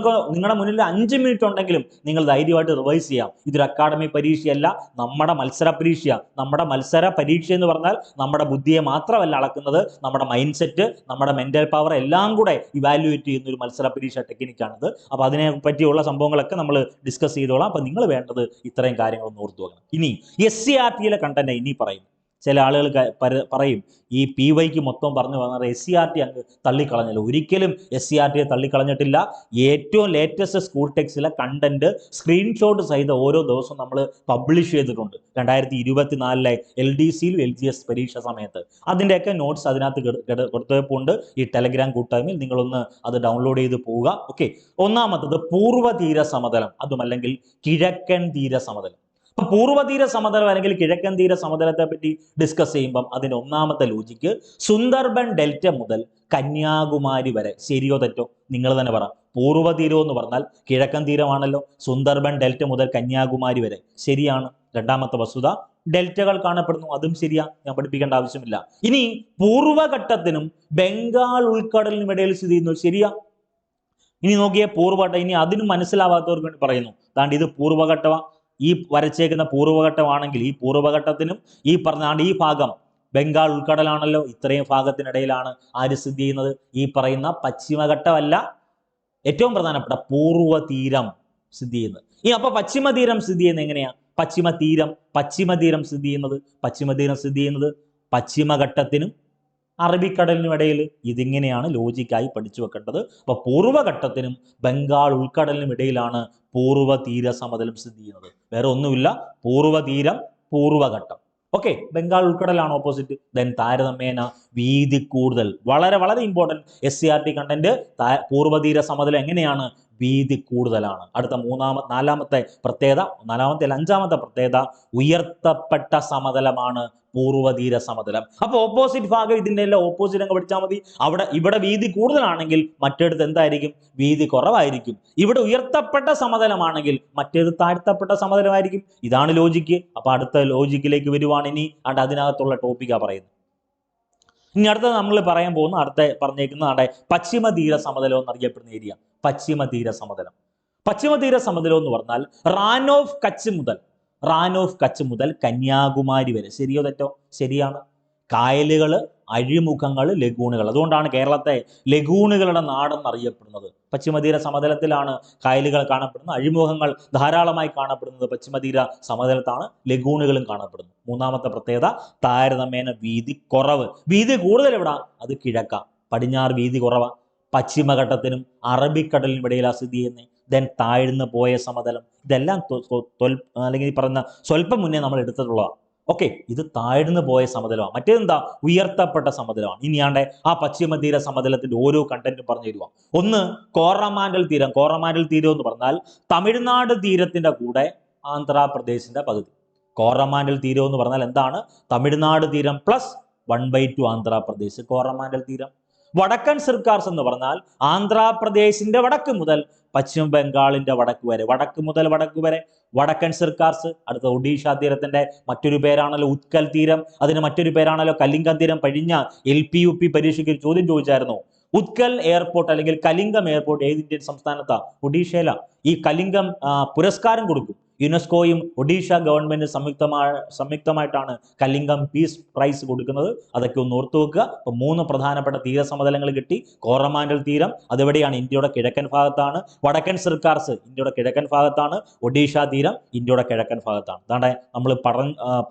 A: നിങ്ങളുടെ മുന്നിൽ 5 മിനിറ്റ് ഉണ്ടെങ്കിലും നിങ്ങൾ ധൈര്യമായിട്ട് റിവൈസ് ചെയ്യാം. ഇതൊരു അക്കാഡമിക് പരീക്ഷയല്ല, നമ്മുടെ മത്സര പരീക്ഷയാണ്. നമ്മുടെ മത്സര പരീക്ഷ എന്ന് പറഞ്ഞാൽ നമ്മുടെ ബുദ്ധിയെ മാത്രമല്ല അളക്കുന്നത്, നമ്മുടെ മൈൻഡ് സെറ്റ്, നമ്മുടെ മെന്റൽ പവർ എല്ലാം കൂടെ ഇവാലുവേറ്റ് ചെയ്യുന്ന ഒരു മത്സര പരീക്ഷ ടെക്നിക്കാണിത്. അപ്പോൾ അതിനെ പറ്റിയുള്ള സംഭവങ്ങളൊക്കെ നമ്മൾ ഡിസ്കസ് ചെയ്തോളാം. അപ്പോൾ നിങ്ങൾ വേണ്ടത് ഇത്രയും കാര്യങ്ങളൊന്ന് ഓർത്തു വെക്കണം. ഇനി SCRTയിലെ കണ്ടന്റ് ഇനി പറയുന്നു. ചില ആളുകൾ പറയും ഈ PYക്ക് മൊത്തം പറഞ്ഞു പറഞ്ഞാൽ SCRT അങ്ങ് തള്ളിക്കളഞ്ഞല്ലോ. ഒരിക്കലും SCRTയെ തള്ളിക്കളഞ്ഞിട്ടില്ല. ഏറ്റവും ലേറ്റസ്റ്റ് സ്കൂൾ ടെക്സ്റ്റിലെ കണ്ടന്റ് സ്ക്രീൻഷോട്ട് സഹിതം ഓരോ ദിവസവും നമ്മൾ പബ്ലിഷ് ചെയ്തിട്ടുണ്ട്. 2024 LDCയിലും LGS പരീക്ഷ സമയത്ത് അതിൻ്റെയൊക്കെ നോട്ട്സ് അതിനകത്ത് കൊടുത്തപ്പോണ്ട്. ഈ ടെലഗ്രാം കൂട്ടായ്മയിൽ നിങ്ങളൊന്ന് അത് ഡൗൺലോഡ് ചെയ്ത് പോവുക. ഓക്കെ. ഒന്നാമത്തത് പൂർവ്വതീര സമതലം, അതുമല്ലെങ്കിൽ കിഴക്കൻ തീര സമതലം. അപ്പൊ പൂർവ്വതീര സമതലം അല്ലെങ്കിൽ കിഴക്കൻ തീര സമതലത്തെ പറ്റി ഡിസ്കസ് ചെയ്യുമ്പം അതിന്റെ ഒന്നാമത്തെ ലോജിക്ക് സുന്ദർബൻ ഡെൽറ്റ മുതൽ കന്യാകുമാരി വരെ. ശരിയോ തെറ്റോ? നിങ്ങൾ തന്നെ പറ. പൂർവ്വതീരം എന്ന് പറഞ്ഞാൽ കിഴക്കൻ തീരമാണല്ലോ. സുന്ദർബൻ ഡെൽറ്റ മുതൽ കന്യാകുമാരി വരെ ശരിയാണ്. രണ്ടാമത്തെ വസ്തുത, ഡെൽറ്റകൾ കാണപ്പെടുന്നു, അതും ശരിയാ, ഞാൻ പഠിപ്പിക്കേണ്ട ആവശ്യമില്ല. ഇനി പൂർവ്വഘട്ടത്തിനും ബംഗാൾ ഉൾക്കടലിനും ഇടയിൽ സ്ഥിതി ചെയ്യുന്നു, ശരിയാ. ഇനി നോക്കിയേ പൂർവ്വഘട്ടം. ഇനി അതിനും മനസ്സിലാവാത്തവർക്ക് വേണ്ടി പറയുന്നു, താണ്ട് ഇത് പൂർവ്വഘട്ടമാ. ഈ വരച്ചേക്കുന്ന പൂർവ്വഘട്ടമാണെങ്കിൽ ഈ പൂർവ്വഘട്ടത്തിനും ഈ പറഞ്ഞാണ്ട് ഈ ഭാഗം ബംഗാൾ ഉൾക്കടലാണല്ലോ. ഇത്രയും ഭാഗത്തിനിടയിലാണ് ആര് സ്ഥിതി ചെയ്യുന്നത്? ഈ പറയുന്ന പശ്ചിമഘട്ടമല്ല, ഏറ്റവും പ്രധാനപ്പെട്ട പൂർവ്വ തീരം സ്ഥിതി ചെയ്യുന്നത്. അപ്പൊ പശ്ചിമ തീരം സ്ഥിതി ചെയ്യുന്നത് എങ്ങനെയാ? പശ്ചിമ തീരം സ്ഥിതി ചെയ്യുന്നത് പശ്ചിമഘട്ടത്തിനും അറബിക്കടലിനും ഇടയിൽ. ഇതിങ്ങനെയാണ് ലോജിക്കായി പഠിച്ചു വെക്കേണ്ടത്. അപ്പൊ പൂർവ്വഘട്ടത്തിനും ബംഗാൾ ഉൾക്കടലിനും ഇടയിലാണ് പൂർവ്വ തീര സമതലം സ്ഥിതി ചെയ്യുന്നത്. വേറെ ഒന്നുമില്ല, പൂർവ്വതീരം, പൂർവ്വഘട്ടം. ഓക്കെ, ബംഗാൾ ഉൾക്കടലാണ് ഓപ്പോസിറ്റ്. ദെൻ താരതമ്യേന വീതി കൂടുതൽ, വളരെ വളരെ ഇമ്പോർട്ടൻറ്റ് SCRT കണ്ടന്റ്. പൂർവ്വതീര സമതലം എങ്ങനെയാണ്? വീതി കൂടുതലാണ്. അടുത്ത നാലാമത്തെ പ്രത്യേകത ഉയർത്തപ്പെട്ട സമതലമാണ് പൂർവ്വതീര സമതലം. അപ്പൊ ഓപ്പോസിറ്റ് ഭാഗം ഇതിന്റെ എല്ലാം ഓപ്പോസിറ്റ് അങ്ങ് പഠിച്ചാൽ മതി. ഇവിടെ വീതി കൂടുതലാണെങ്കിൽ മറ്റേടത്ത് എന്തായിരിക്കും? വീതി കുറവായിരിക്കും. ഇവിടെ ഉയർത്തപ്പെട്ട സമതലമാണെങ്കിൽ മറ്റേത് താഴ്ത്തപ്പെട്ട സമതലമായിരിക്കും. ഇതാണ് ലോജിക്ക്. അപ്പൊ അടുത്ത ലോജിക്കിലേക്ക് വരുവാണ്. ഇനി അതിനകത്തുള്ള ടോപ്പിക്കാ പറയുന്നത്. ഇനി അടുത്തത് നമ്മൾ പറയാൻ പോകുന്ന പറഞ്ഞേക്കുന്ന പശ്ചിമ തീര സമതലം എന്നറിയപ്പെടുന്ന ഏരിയ. പശ്ചിമ തീര സമതലം എന്ന് പറഞ്ഞാൽ റാൻ ഓഫ് കച്ച് മുതൽ കന്യാകുമാരി വരെ. ശരിയോ തെറ്റോ? ശരിയാണ്. കായലുകൾ, അഴിമുഖങ്ങൾ, ലഗൂണുകൾ. അതുകൊണ്ടാണ് കേരളത്തെ ലഗൂണുകളുടെ നാടെന്നറിയപ്പെടുന്നത്. പശ്ചിമതീര സമതലത്തിലാണ് കായലുകൾ കാണപ്പെടുന്നത്, അഴിമുഖങ്ങൾ ധാരാളമായി കാണപ്പെടുന്നത് പശ്ചിമതീര സമതലത്താണ്. ലഗൂണുകളും കാണപ്പെടുന്നു. മൂന്നാമത്തെ പ്രത്യേകത താരതമ്യേന വീതി കുറവ്. വീതി കൂടുതൽ എവിടാ? അത് കിഴക്ക. പടിഞ്ഞാറ് വീതി കുറവാ. പശ്ചിമഘട്ടത്തിനും അറബിക്കടലിനും ഇടയിലാണ് സ്ഥിതി ചെയ്യുന്നത്. ദെൻ താഴ്ന്നു പോയ സമതലം. ഇതെല്ലാം അല്ലെങ്കിൽ പറഞ്ഞ സ്വല്പം മുന്നേ നമ്മൾ എടുത്തിട്ടുള്ളതാണ്. ഓക്കെ, ഇത് താഴ്ന്നു പോയ സമതലമാണ്. മറ്റേതെന്താ? ഉയർത്തപ്പെട്ട സമതലമാണ്. ഇനിയാണ്ട് ആ പശ്ചിമതീര സമതലത്തിന്റെ ഓരോ കണ്ടന്റും പറഞ്ഞു തരുക. ഒന്ന്, കോറമാൻഡൽ തീരം എന്ന് പറഞ്ഞാൽ തമിഴ്നാട് തീരത്തിന്റെ കൂടെ ആന്ധ്രാപ്രദേശിന്റെ പകുതി. കോറമാൻഡൽ തീരം എന്ന് പറഞ്ഞാൽ എന്താണ്? തമിഴ്നാട് തീരം പ്ലസ് 1/2 ആന്ധ്രാപ്രദേശ് കോറമാൻഡൽ തീരം. വടക്കൻ സർക്കാർസ് എന്ന് പറഞ്ഞാൽ ആന്ധ്രാപ്രദേശിന്റെ വടക്ക് മുതൽ പശ്ചിമ ബംഗാളിന്റെ വടക്ക് വരെ വടക്കൻ സർക്കാർസ്. അടുത്ത ഒഡീഷ തീരത്തിന്റെ മറ്റൊരു പേരാണല്ലോ ഉത്കൽ തീരം. അതിന് മറ്റൊരു പേരാണല്ലോ കലിംഗം തീരം. കഴിഞ്ഞ LP-UP പരീക്ഷയ്ക്ക് ചോദ്യം ചോദിച്ചായിരുന്നു. ഉത്കൽ എയർപോർട്ട് അല്ലെങ്കിൽ കലിംഗം എയർപോർട്ട് ഏത് ഇന്ത്യൻ സംസ്ഥാനത്താ? ഒഡീഷയില. ഈ കലിംഗം പുരസ്കാരം കൊടുക്കും. യുനെസ്കോയും ഒഡീഷ ഗവൺമെന്റ് സംയുക്തമായിട്ടാണ് കലിംഗം പീസ് പ്രൈസ് കൊടുക്കുന്നത്. അതൊക്കെ ഒന്ന് ഓർത്തു വെക്കുക. അപ്പൊ 3 പ്രധാനപ്പെട്ട തീരസമതലങ്ങൾ കിട്ടി. കോറമാൻഡൽ തീരം അതെവിടെയാണ്? ഇന്ത്യയുടെ കിഴക്കൻ ഭാഗത്താണ്. വടക്കൻ സർക്കാർസ് ഇന്ത്യയുടെ കിഴക്കൻ ഭാഗത്താണ്. ഒഡീഷ തീരം ഇന്ത്യയുടെ കിഴക്കൻ ഭാഗത്താണ്. അതാണ് നമ്മൾ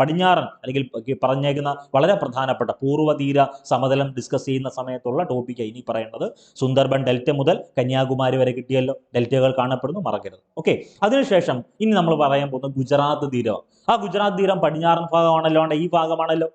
A: പടിഞ്ഞാറൻ അല്ലെങ്കിൽ പറഞ്ഞേക്കുന്ന വളരെ പ്രധാനപ്പെട്ട പൂർവ്വതീര സമതലം ഡിസ്കസ് ചെയ്യുന്ന സമയത്തുള്ള ടോപ്പിക്ക് ഇനി പറയേണ്ടത്. സുന്ദർബൻ ഡെൽറ്റ മുതൽ കന്യാകുമാരി വരെ കിട്ടിയല്ലോ. ഡെൽറ്റകൾ കാണപ്പെടുന്നു, മറക്കരുത്. ഓക്കെ, അതിനുശേഷം ഇനി നമ്മൾ പറയാൻ പോകുന്ന ഗുജറാത്ത് തീരം. ആ ഗുജറാത്ത് തീരം പടിഞ്ഞാറൻ ഭാഗമാണല്ലോ, ഈ ഭാഗമാണല്ലോ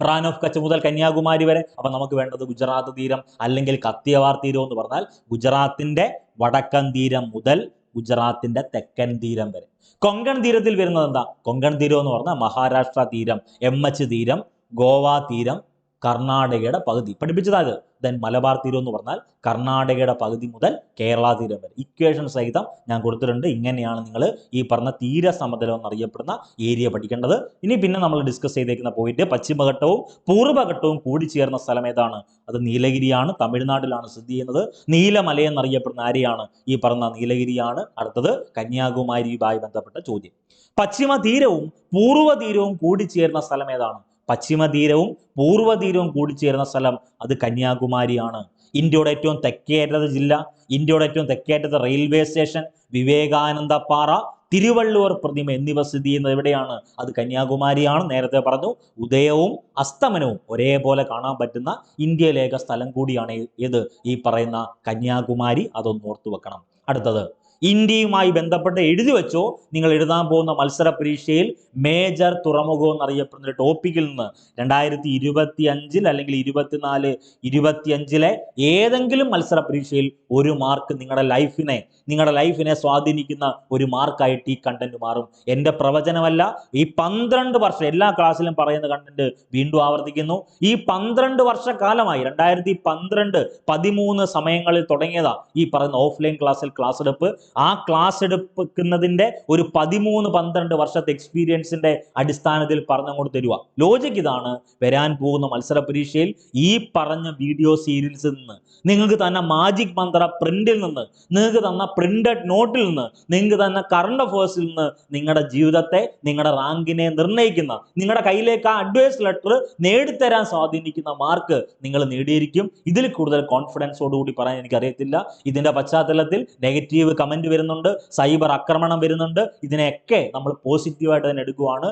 A: റാൻ ഓഫ് കച്ച് മുതൽ കന്യാകുമാരി വരെ. അപ്പൊ നമുക്ക് വേണ്ടത് ഗുജറാത്ത് തീരം അല്ലെങ്കിൽ കത്തിയവാർ തീരം എന്ന് പറഞ്ഞാൽ ഗുജറാത്തിന്റെ വടക്കൻ തീരം മുതൽ ഗുജറാത്തിന്റെ തെക്കൻ തീരം വരെ. കൊങ്കൺ തീരത്തിൽ വരുന്നത് എന്താ? കൊങ്കൺ തീരം എന്ന് പറഞ്ഞാൽ മഹാരാഷ്ട്ര തീരം, MH തീരം, ഗോവ തീരം, കർണാടകയുടെ പകുതി. പഠിപ്പിച്ചതായത്. ദെൻ മലബാർ തീരം എന്ന് പറഞ്ഞാൽ കർണാടകയുടെ പകുതി മുതൽ കേരള തീരം വരെ. ഇക്വേഷൻ സഹിതം ഞാൻ കൊടുത്തിട്ടുണ്ട്. ഇങ്ങനെയാണ് നിങ്ങൾ ഈ പറഞ്ഞ തീര സമതലം എന്നറിയപ്പെടുന്ന ഏരിയ പഠിക്കേണ്ടത്. ഇനി പിന്നെ നമ്മൾ ഡിസ്കസ് ചെയ്തേക്കുന്ന പോയിന്റ് പശ്ചിമഘട്ടവും പൂർവ്വഘട്ടവും കൂടിച്ചേർന്ന സ്ഥലം ഏതാണ്? അത് നീലഗിരിയാണ്. തമിഴ്നാട്ടിലാണ് സ്ഥിതി ചെയ്യുന്നത്. നീലമല എന്നറിയപ്പെടുന്ന ആരെയാണ്? ഈ പറഞ്ഞ നീലഗിരിയാണ്. അടുത്തത് കന്യാകുമാരിയുമായി ബന്ധപ്പെട്ട ചോദ്യം. പശ്ചിമ തീരവും പൂർവ്വതീരവും കൂടിച്ചേർന്ന സ്ഥലം ഏതാണ്? പശ്ചിമതീരവും പൂർവ്വതീരവും കൂടിച്ചേരുന്ന സ്ഥലം അത് കന്യാകുമാരിയാണ്. ഇന്ത്യയുടെ ഏറ്റവും തെക്കേറ്റത്തെ ജില്ല, ഇന്ത്യയുടെ ഏറ്റവും തെക്കേറ്റത്തെ റെയിൽവേ സ്റ്റേഷൻ, വിവേകാനന്ദ പാറ, തിരുവള്ളുവർ പ്രതിമ എന്നിവ സ്ഥിതി ചെയ്യുന്നത് എവിടെയാണ്? അത് കന്യാകുമാരിയാണ്. നേരത്തെ പറഞ്ഞു, ഉദയവും അസ്തമനവും ഒരേപോലെ കാണാൻ പറ്റുന്ന ഇന്ത്യയിലേക സ്ഥലം കൂടിയാണ് ഏത്? ഈ പറയുന്ന കന്യാകുമാരി. അതൊന്ന് ഓർത്തു വെക്കണം. അടുത്തത് ഇന്ത്യയുമായി ബന്ധപ്പെട്ട് എഴുതി വെച്ചോ. നിങ്ങൾ എഴുതാൻ പോകുന്ന മത്സര പരീക്ഷയിൽ മേജർ തുറമുഖം എന്നറിയപ്പെടുന്ന ഒരു ടോപ്പിക്കിൽ നിന്ന് 2025 അല്ലെങ്കിൽ 24, 25 ഏതെങ്കിലും മത്സര പരീക്ഷയിൽ ഒരു മാർക്ക് നിങ്ങളുടെ ലൈഫിനെ സ്വാധീനിക്കുന്ന ഒരു മാർക്കായിട്ട് ഈ കണ്ടന്റ് മാറും. എൻ്റെ പ്രവചനമല്ല. ഈ 12 വർഷം എല്ലാ ക്ലാസ്സിലും പറയുന്ന കണ്ടന്റ് വീണ്ടും ആവർത്തിക്കുന്നു. ഈ 12 വർഷക്കാലമായി 2012, 13 സമയങ്ങളിൽ തുടങ്ങിയതാ ഈ പറയുന്ന ഓഫ്ലൈൻ ക്ലാസ്സിൽ ക്ലാസ് എടുപ്പ്. ആ ക്ലാസ് എടുക്കുന്നതിൻ്റെ ഒരു 13-12 വർഷത്തെ എക്സ്പീരിയൻസിന്റെ അടിസ്ഥാനത്തിൽ പറഞ്ഞങ്ങോട്ട് തരുക. ലോജിക്ക് ഇതാണ്. വരാൻ പോകുന്ന മത്സര പരീക്ഷയിൽ ഈ പറഞ്ഞ വീഡിയോ സീരീസിൽ നിന്ന്, നിങ്ങൾക്ക് തന്നെ മാജിക് മന്ത്ര പ്രിന്റിൽ നിന്ന്, നിങ്ങൾക്ക് തന്ന പ്രിന്റഡ് നോട്ടിൽ നിന്ന്, നിങ്ങൾക്ക് തന്നെ കറണ്ട് അഫേഴ്സിൽ നിന്ന് നിങ്ങളുടെ ജീവിതത്തെ, നിങ്ങളുടെ റാങ്കിനെ നിർണ്ണയിക്കുന്ന, നിങ്ങളുടെ കയ്യിലേക്ക് ആ അഡ്വൈസ് ലെറ്റർ നേടിത്തരാൻ സ്വാധീനിക്കുന്ന മാർക്ക് നിങ്ങൾ നേടിയിരിക്കും. ഇതിൽ കൂടുതൽ കോൺഫിഡൻസോടുകൂടി പറയാൻ എനിക്കറിയത്തില്ല. ഇതിന്റെ പശ്ചാത്തലത്തിൽ നെഗറ്റീവ് കമന്റ് വരുന്നുണ്ട്, സൈബർ ആക്രമണം വരുന്നുണ്ട്. ഇതിനെയൊക്കെ നമ്മൾ പോസിറ്റീവായിട്ട് തന്നെ എടുക്കുകയാണ്.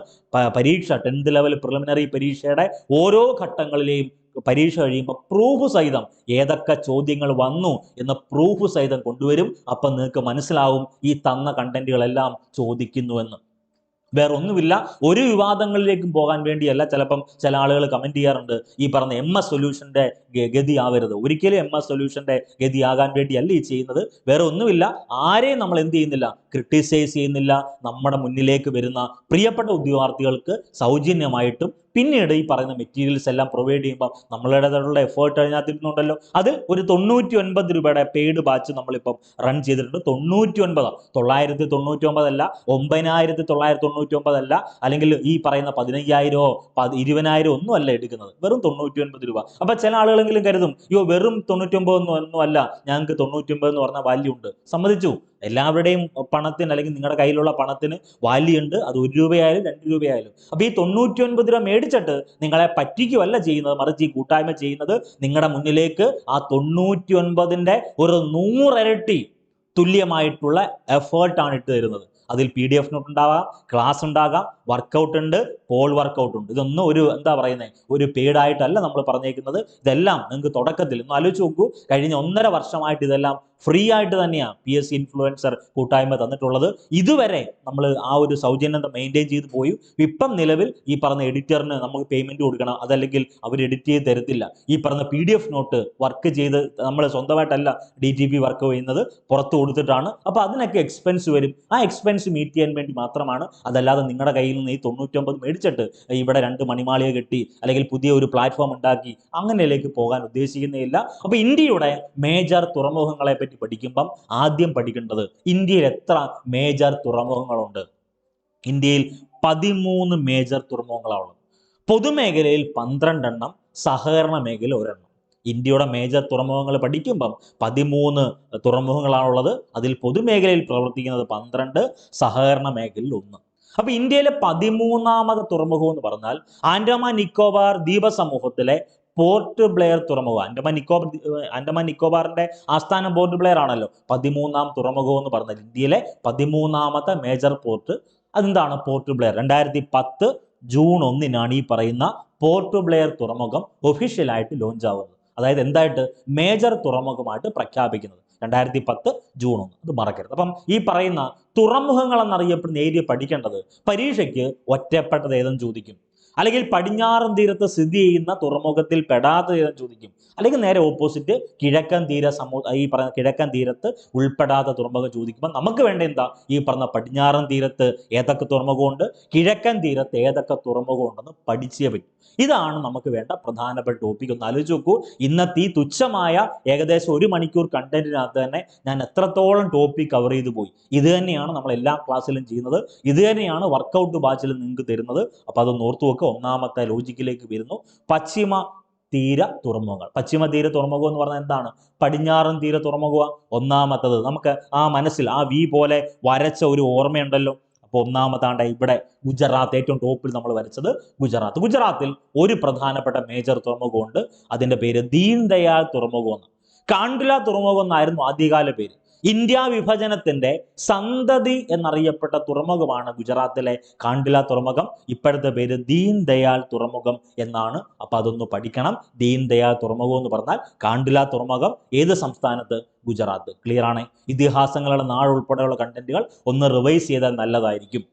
A: പരീക്ഷ 10th ലെവൽ പ്രിലിമിനറി പരീക്ഷയുടെ ഓരോ ഘട്ടങ്ങളിലെയും പരീക്ഷ കഴിയുമ്പോൾ പ്രൂഫ് സഹിതം ഏതൊക്കെ ചോദ്യങ്ങൾ വന്നു എന്ന പ്രൂഫ് സഹിതം കൊണ്ടുവരും. അപ്പം നിങ്ങൾക്ക് മനസ്സിലാവും ഈ തന്ന കണ്ടന്റുകളെല്ലാം ചോദിക്കുന്നുവെന്ന്. വേറെ ഒന്നുമില്ല, ഒരു വിവാദങ്ങളിലേക്കും പോകാൻ വേണ്ടിയല്ല. ചിലപ്പം ചില ആളുകൾ കമന്റ് ചെയ്യാറുണ്ട്, ഈ പറഞ്ഞ MS സൊല്യൂഷന്റെ ഗതി ആവരുത്. ഒരിക്കലും MS സൊല്യൂഷന്റെ ഗതി ആകാൻ വേണ്ടിയല്ല ഈ ചെയ്യുന്നത്. വേറെ ഒന്നുമില്ല, ആരെയും നമ്മൾ എന്ത് ചെയ്യുന്നില്ല, ക്രിട്ടിസൈസ് ചെയ്യുന്നില്ല. നമ്മുടെ മുന്നിലേക്ക് വരുന്ന പ്രിയപ്പെട്ട ഉദ്യോഗാർത്ഥികൾക്ക് സൗജന്യമായിട്ടും പിന്നീട് ഈ പറയുന്ന മെറ്റീരിയൽസ് എല്ലാം പ്രൊവൈഡ് ചെയ്യുമ്പോൾ നമ്മളുടേതായിട്ടുള്ള എഫേർട്ട് അതിനകത്തിരുന്നുണ്ടല്ലോ. അതിൽ ഒരു 99 രൂപയുടെ പെയ്ഡ് ബാച്ച് നമ്മളിപ്പം റൺ ചെയ്തിട്ടുണ്ട്. 99, 999 അല്ല, 9999 അല്ല, അല്ലെങ്കിൽ ഈ പറയുന്ന 15,000 20,000 ഒന്നും അല്ല എടുക്കുന്നത്, വെറും 99 രൂപ. അപ്പൊ ചില ആളുകളെങ്കിലും കരുതും, അയ്യോ വെറും 99 ഒന്നും അല്ല, ഞങ്ങൾക്ക് 99 എന്ന് പറഞ്ഞ വാല്യൂ ഉണ്ട്. സമ്മതിച്ചു, എല്ലാവരുടെയും പണത്തിന് അല്ലെങ്കിൽ നിങ്ങളുടെ കയ്യിലുള്ള പണത്തിന് വാല്യൂ ഉണ്ട്. അത് 1 രൂപയായാലും 2 രൂപയായാലും. അപ്പൊ ഈ 99 രൂപ മേടിച്ചിട്ട് നിങ്ങളെ പറ്റിക്കുകയല്ല ചെയ്യുന്നത്, മറിച്ച് ഈ കൂട്ടായ്മ ചെയ്യുന്നത് നിങ്ങളുടെ മുന്നിലേക്ക് ആ 99ന്റെ ഒരു 100 ഇരട്ടി തുല്യമായിട്ടുള്ള എഫേർട്ടാണ് ഇട്ട് തരുന്നത്. അതിൽ PDF നോട്ട് ഉണ്ടാകാം, ക്ലാസ് ഉണ്ടാകാം, വർക്കൗട്ട് ഉണ്ട്, പോൾ വർക്കൗട്ട് ഉണ്ട്. ഇതൊന്നും ഒരു എന്താ പറയുന്നത്, ഒരു പെയ്ഡായിട്ടല്ല നമ്മൾ പറഞ്ഞേക്കുന്നത്. ഇതെല്ലാം നിങ്ങൾക്ക് തുടക്കത്തിൽ ഒന്ന് ആലോചിച്ച് നോക്കൂ. കഴിഞ്ഞ 1.5 വർഷമായിട്ട് ഇതെല്ലാം ഫ്രീ ആയിട്ട് തന്നെയാണ് PSC ഇൻഫ്ലുവൻസർ കൂട്ടായ്മ തന്നിട്ടുള്ളത്. ഇതുവരെ നമ്മൾ ആ ഒരു സൗജന്യത മെയിൻറ്റെയിൻ ചെയ്ത് പോയി. ഇപ്പം നിലവിൽ ഈ പറഞ്ഞ എഡിറ്ററിന് നമുക്ക് പേയ്മെന്റ് കൊടുക്കണം, അതല്ലെങ്കിൽ അവർ എഡിറ്റ് ചെയ്ത് തരത്തില്ല. ഈ പറഞ്ഞ PDF നോട്ട് വർക്ക് ചെയ്ത് നമ്മൾ സ്വന്തമായിട്ടല്ല DTP വർക്ക് ചെയ്യുന്നത്, പുറത്ത് കൊടുത്തിട്ടാണ്. അപ്പോൾ അതിനൊക്കെ എക്സ്പെൻസ് വരും. ആ എക്സ്പെൻസ് മീറ്റ് ചെയ്യാൻ വേണ്ടി മാത്രമാണ്. അതല്ലാതെ നിങ്ങളുടെ കയ്യിൽ നിന്ന് ഈ 99 മേടിച്ചിട്ട് ഇവിടെ 2 മണിമാളിക കെട്ടി അല്ലെങ്കിൽ പുതിയ ഒരു പ്ലാറ്റ്ഫോം ഉണ്ടാക്കി അങ്ങനെയിലേക്ക് പോകാൻ ഉദ്ദേശിക്കുന്നില്ല. അപ്പോൾ ഇന്ത്യയുടെ മേജർ തുറമുഖങ്ങളെ പറ്റി പഠിക്കുമ്പം ആദ്യം പഠിക്കേണ്ടത്, ഇന്ത്യയിൽ എത്ര മേജർ തുറമുഖങ്ങളുണ്ട്? ഇന്ത്യയിൽ 13 മേജർ തുറമുഖങ്ങളാണ്. പൊതുമേഖലയിൽ 12 എണ്ണം, സഹകരണ മേഖല 1 എണ്ണം. ഇന്ത്യയുടെ മേജർ തുറമുഖങ്ങൾ പഠിക്കുമ്പം 13 തുറമുഖങ്ങളാണുള്ളത്. അതിൽ പൊതുമേഖലയിൽ പ്രവർത്തിക്കുന്നത് 12, സഹകരണ മേഖലയിൽ 1. അപ്പൊ ഇന്ത്യയിലെ 13ാമത് തുറമുഖം എന്ന് പറഞ്ഞാൽ ആൻഡമാൻ നിക്കോബാർ ദ്വീപ സമൂഹത്തിലെ പോർട്ട് ബ്ലെയർ തുറമുഖം. ആൻഡമാൻ നിക്കോബാറിന്റെ ആസ്ഥാനം പോർട്ട് ബ്ലെയർ ആണല്ലോ. 13ാം തുറമുഖം എന്ന് പറഞ്ഞാൽ ഇന്ത്യയിലെ 13ാമത്തെ മേജർ പോർട്ട്. അതെന്താണ് പോർട്ട് ബ്ലെയർ? 2010 ജൂൺ 1 ഈ പറയുന്ന പോർട്ട് ബ്ലെയർ തുറമുഖം ഒഫീഷ്യലായിട്ട് ലോഞ്ച് ആവുന്നത്. അതായത് എന്തായിട്ട് മേജർ തുറമുഖമായിട്ട് പ്രഖ്യാപിക്കുന്നത് 2010 ജൂൺ 1. അത് മറക്കരുത്. അപ്പം ഈ പറയുന്ന തുറമുഖങ്ങൾ എന്നറിയപ്പെടുന്ന ഏരിയ പഠിക്കേണ്ടത്, പരീക്ഷയ്ക്ക് ഒറ്റപ്പെട്ടത് ഏതെന്ന് ചോദിക്കും, അല്ലെങ്കിൽ പടിഞ്ഞാറൻ തീരത്ത് സ്ഥിതി ചെയ്യുന്ന തുറമുഖത്തിൽ പെടാത്ത ഏതെന്ന് ചോദിക്കും, അല്ലെങ്കിൽ നേരെ ഓപ്പോസിറ്റ് കിഴക്കൻ ഈ പറയുന്ന കിഴക്കൻ തീരത്ത് ഉൾപ്പെടാത്ത തുറമുഖം ചോദിക്കുമ്പോൾ നമുക്ക് വേണ്ട എന്താ, ഈ പറഞ്ഞ പടിഞ്ഞാറൻ തീരത്ത് ഏതൊക്കെ തുറമുഖമുണ്ട്, കിഴക്കൻ തീരത്ത് ഏതൊക്കെ തുറമുഖമുണ്ടെന്ന് പഠിച്ചേ പറ്റും. ഇതാണ് നമുക്ക് വേണ്ട പ്രധാനപ്പെട്ട ടോപ്പിക്. ഒന്ന് ആലോചിച്ച് നോക്കൂ. ഇന്നത്തെ ഈ തുച്ഛമായ ഏകദേശം 1 മണിക്കൂർ കണ്ടന്റിനകത്ത് തന്നെ ഞാൻ എത്രത്തോളം ടോപ്പിക് കവർ ചെയ്തു പോയി. ഇത് തന്നെയാണ് നമ്മൾ എല്ലാ ക്ലാസ്സിലും ചെയ്യുന്നത്, ഇത് തന്നെയാണ് വർക്കൗട്ട് ബാച്ചിലും നിങ്ങൾക്ക് തരുന്നത്. അപ്പോൾ അതൊന്ന് ഓർത്തു വെക്കുക. ഒന്നാമത്തെ ലോജിക്കിലേക്ക് വരുന്നു, പശ്ചിമ തീര തുറമുഖങ്ങൾ. പശ്ചിമ തീര തുറമുഖം എന്ന് പറഞ്ഞാൽ എന്താണ്? പടിഞ്ഞാറൻ തീര തുറമുഖം ഒന്നാമത്തത്. നമുക്ക് ആ മനസ്സിൽ ആ V പോലെ വരച്ച ഒരു ഓർമ്മയുണ്ടല്ലോ. അപ്പോൾ ഒന്നാമതാണ്ട് ഇവിടെ ഗുജറാത്ത്, ഏറ്റവും ടോപ്പിൽ നമ്മൾ വരച്ചത് ഗുജറാത്ത്. ഗുജറാത്തിൽ ഒരു പ്രധാനപ്പെട്ട മേജർ തുറമുഖമുണ്ട്. അതിൻ്റെ പേര് ദീൻ ദയാൽ തുറമുഖം എന്ന്. കാണ്ഡ്ല തുറമുഖം എന്നായിരുന്നു ആദ്യകാല പേര്. ഇന്ത്യ വിഭജനത്തിന്റെ സന്തതി എന്നറിയപ്പെട്ട തുറമുഖമാണ് ഗുജറാത്തിലെ കാണ്ഡ്ല തുറമുഖം. ഇപ്പോഴത്തെ പേര് ദീൻ ദയാൽ തുറമുഖം എന്നാണ്. അപ്പൊ അതൊന്ന് പഠിക്കണം. ദീൻ ദയാൽ തുറമുഖം എന്ന് പറഞ്ഞാൽ കാണ്ഡ്ല തുറമുഖം ഏത് സംസ്ഥാനത്ത്? ഗുജറാത്ത്. ക്ലിയർ ആണ്? ഇതിഹാസങ്ങളുടെ നാട് ഉൾപ്പെടെയുള്ള കണ്ടന്റുകൾ ഒന്ന് റിവൈസ് ചെയ്താൽ നല്ലതായിരിക്കും.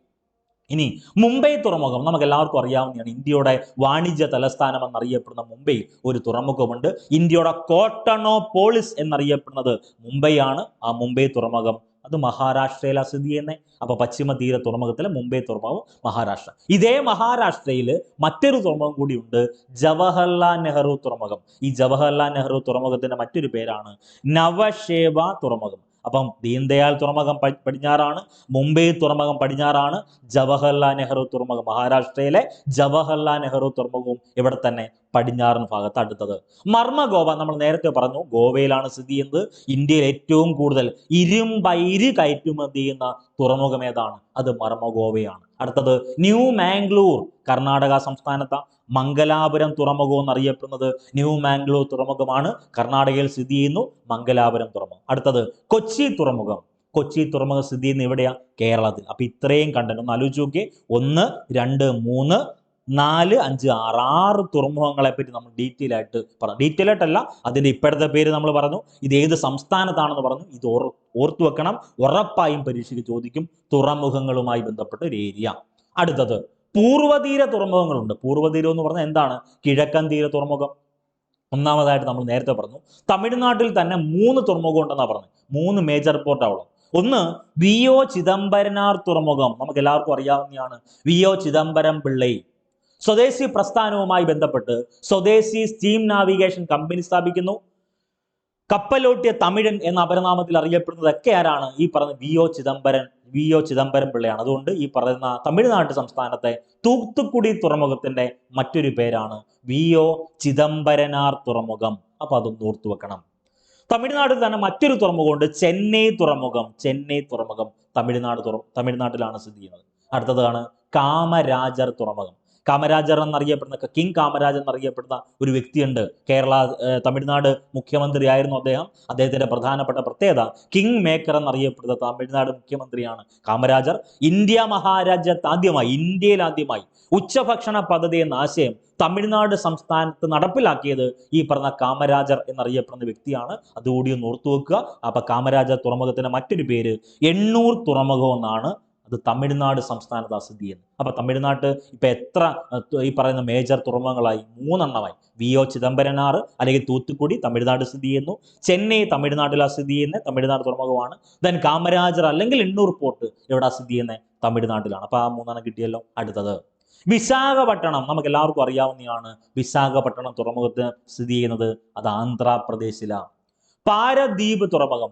A: ഇനി മുംബൈ തുറമുഖം നമുക്ക് എല്ലാവർക്കും അറിയാവുന്നതാണ്. ഇന്ത്യയുടെ വാണിജ്യ തലസ്ഥാനം എന്നറിയപ്പെടുന്ന മുംബൈ ഒരു തുറമുഖമുണ്ട്. ഇന്ത്യയുടെ കോട്ടണോപോളിസ് എന്നറിയപ്പെടുന്നത് മുംബൈ ആണ്. ആ മുംബൈ തുറമുഖം അത് മഹാരാഷ്ട്രയിലാണ് സ്ഥിതി ചെയ്യുന്നത്. അപ്പൊ പശ്ചിമ തീര തുറമുഖത്തിലെ മുംബൈ തുറമുഖം മഹാരാഷ്ട്ര. ഇതേ മഹാരാഷ്ട്രയിൽ മറ്റൊരു തുറമുഖം കൂടിയുണ്ട്, ജവഹർലാൽ നെഹ്റു തുറമുഖം. ഈ ജവഹർലാൽ നെഹ്റു തുറമുഖത്തിന്റെ മറ്റൊരു പേരാണ് നവശേവ തുറമുഖം. അപ്പം ദീൻദയാൽ തുറമുഖം പടിഞ്ഞാറാണ്, മുംബൈ തുറമുഖം പടിഞ്ഞാറാണ്, ജവഹർലാൽ നെഹ്റു തുറമുഖം മഹാരാഷ്ട്രയിലെ ജവഹർലാൽ നെഹ്റു തുറമുഖവും ഇവിടെ തന്നെ പടിഞ്ഞാറൻ ഭാഗത്ത്. അടുത്തത് മർമ്മഗോവ. നമ്മൾ നേരത്തെ പറഞ്ഞു ഗോവയിലാണ് സ്ഥിതി ചെയ്യുന്നത്. ഇന്ത്യയിൽ ഏറ്റവും കൂടുതൽ ഇരുമ്പയിര് കയറ്റുമതി ചെയ്യുന്ന തുറമുഖം ഏതാണ്? അത് മർമ്മഗോവയാണ്. അടുത്തത് ന്യൂ മാംഗ്ലൂർ, കർണാടക സംസ്ഥാനത്ത്. മംഗലാപുരം തുറമുഖം എന്നറിയപ്പെടുന്നത് ന്യൂ മാംഗ്ലൂർ തുറമുഖമാണ്, കർണാടകയിൽ സ്ഥിതി ചെയ്യുന്നു മംഗലാപുരം തുറമുഖം. അടുത്തത് കൊച്ചി തുറമുഖം. കൊച്ചി തുറമുഖം സ്ഥിതി ചെയ്യുന്ന എവിടെയാ? കേരളത്തിൽ. അപ്പൊ ഇത്രയും കണ്ടന്റ് ഒന്ന് ആലോചിച്ച് നോക്കിയേ. 1, 2, 3, 4, 5, 6 6 തുറമുഖങ്ങളെ പറ്റി നമ്മൾ ഡീറ്റെയിൽ ആയിട്ട് പറഞ്ഞു. ഡീറ്റെയിൽ ആയിട്ടല്ല, അതിന്റെ ഇപ്പോഴത്തെ പേര് നമ്മൾ പറഞ്ഞു, ഇത് ഏത് സംസ്ഥാനത്താണെന്ന് പറഞ്ഞു. ഇത് ഓർത്തു വെക്കണം, ഉറപ്പായും പരീക്ഷയ്ക്ക് ചോദിക്കും. തുറമുഖങ്ങളുമായി ബന്ധപ്പെട്ട ഒരു ഏരിയ. അടുത്തത് പൂർവ്വതീര തുറമുഖങ്ങളുണ്ട്. പൂർവ്വതീരം എന്ന് പറഞ്ഞാൽ എന്താണ്? കിഴക്കൻ തീര തുറമുഖം. ഒന്നാമതായിട്ട് നമ്മൾ നേരത്തെ പറഞ്ഞു തമിഴ്നാട്ടിൽ തന്നെ 3 തുറമുഖം ഉണ്ടെന്നാണ് പറഞ്ഞത്. 3 മേജർ പോർട്ടാണ്. ഒന്ന് വി.ഒ. ചിദംബരനാർ തുറമുഖം, നമുക്ക് എല്ലാവർക്കും അറിയാവുന്നതാണ്. വി.ഒ. ചിദംബരം പിള്ളൈ സ്വദേശി പ്രസ്ഥാനവുമായി ബന്ധപ്പെട്ട് സ്വദേശി സ്റ്റീം നാവിഗേഷൻ കമ്പനി സ്ഥാപിക്കുന്നു. കപ്പലോട്ടിയ തമിഴൻ എന്ന അപരനാമത്തിൽ അറിയപ്പെടുന്നതൊക്കെ ആരാണ്? ഈ പറഞ്ഞ വി.ഒ. ചിദംബരം പിള്ളയാണ്. അതുകൊണ്ട് ഈ പറയുന്ന തമിഴ്നാട് സംസ്ഥാനത്തെ തൂത്തുക്കുടി തുറമുഖത്തിന്റെ മറ്റൊരു പേരാണ് വി.ഒ. ചിദംബരനാർ തുറമുഖം. അപ്പൊ അതൊന്ന് ഓർത്തു വെക്കണം. തമിഴ്നാട്ടിൽ തന്നെ മറ്റൊരു തുറമുഖമുണ്ട്, ചെന്നൈ തുറമുഖം. ചെന്നൈ തുറമുഖം തമിഴ്നാട്ടിലാണ് സ്ഥിതി ചെയ്യുന്നത്. അടുത്തതാണ് കാമരാജർ തുറമുഖം. കാമരാജർ എന്നറിയപ്പെടുന്ന, കിങ് കാമരാജ് എന്നറിയപ്പെടുന്ന ഒരു വ്യക്തിയുണ്ട്. തമിഴ്നാട് മുഖ്യമന്ത്രിയായിരുന്നു അദ്ദേഹം. അദ്ദേഹത്തിന്റെ പ്രധാനപ്പെട്ട പ്രത്യേകത കിങ് മേക്കർ എന്നറിയപ്പെടുന്ന തമിഴ്നാട് മുഖ്യമന്ത്രിയാണ് കാമരാജർ. ഇന്ത്യയിൽ ആദ്യമായി ഉച്ചഭക്ഷണ പദ്ധതി എന്ന ആശയം തമിഴ്നാട് സംസ്ഥാനത്ത് നടപ്പിലാക്കിയത് ഈ പറഞ്ഞ കാമരാജർ എന്നറിയപ്പെടുന്ന വ്യക്തിയാണ്. അതുകൂടി ഒന്ന് ഓർത്തു വെക്കുക. അപ്പൊ കാമരാജർ തുറമുഖത്തിന്റെ മറ്റൊരു പേര് എണ്ണൂർ തുറമുഖം എന്നാണ്. അത് തമിഴ്നാട് സംസ്ഥാനത്ത് സ്ഥിതി ചെയ്യുന്നത്. അപ്പൊ തമിഴ്നാട്ട് ഇപ്പൊ എത്ര ഈ പറയുന്ന മേജർ തുറമുഖങ്ങളായി? 3 എണ്ണമായി. വി.ഒ. ചിദംബരനാർ അല്ലെങ്കിൽ തൂത്തുക്കുടി തമിഴ്നാട് സ്ഥിതി ചെയ്യുന്നു. ചെന്നൈ തമിഴ്നാട്ടിലാണ് സ്ഥിതി ചെയ്യുന്നത്, തമിഴ്നാട് തുറമുഖമാണ്. ദെൻ കാമരാജർ അല്ലെങ്കിൽ എണ്ണൂർ പോർട്ട് എവിടെ സ്ഥിതി ചെയ്യുന്നത്? തമിഴ്നാട്ടിലാണ്. അപ്പൊ ആ 3 അടുത്തത് വിശാഖപട്ടണം, നമുക്ക് എല്ലാവർക്കും അറിയാവുന്നതാണ്. വിശാഖപട്ടണം തുറമുഖത്ത് സ്ഥിതി ചെയ്യുന്നത് അത് ആന്ധ്രാപ്രദേശിലാണ്. പാരദ്വീപ് തുറമുഖം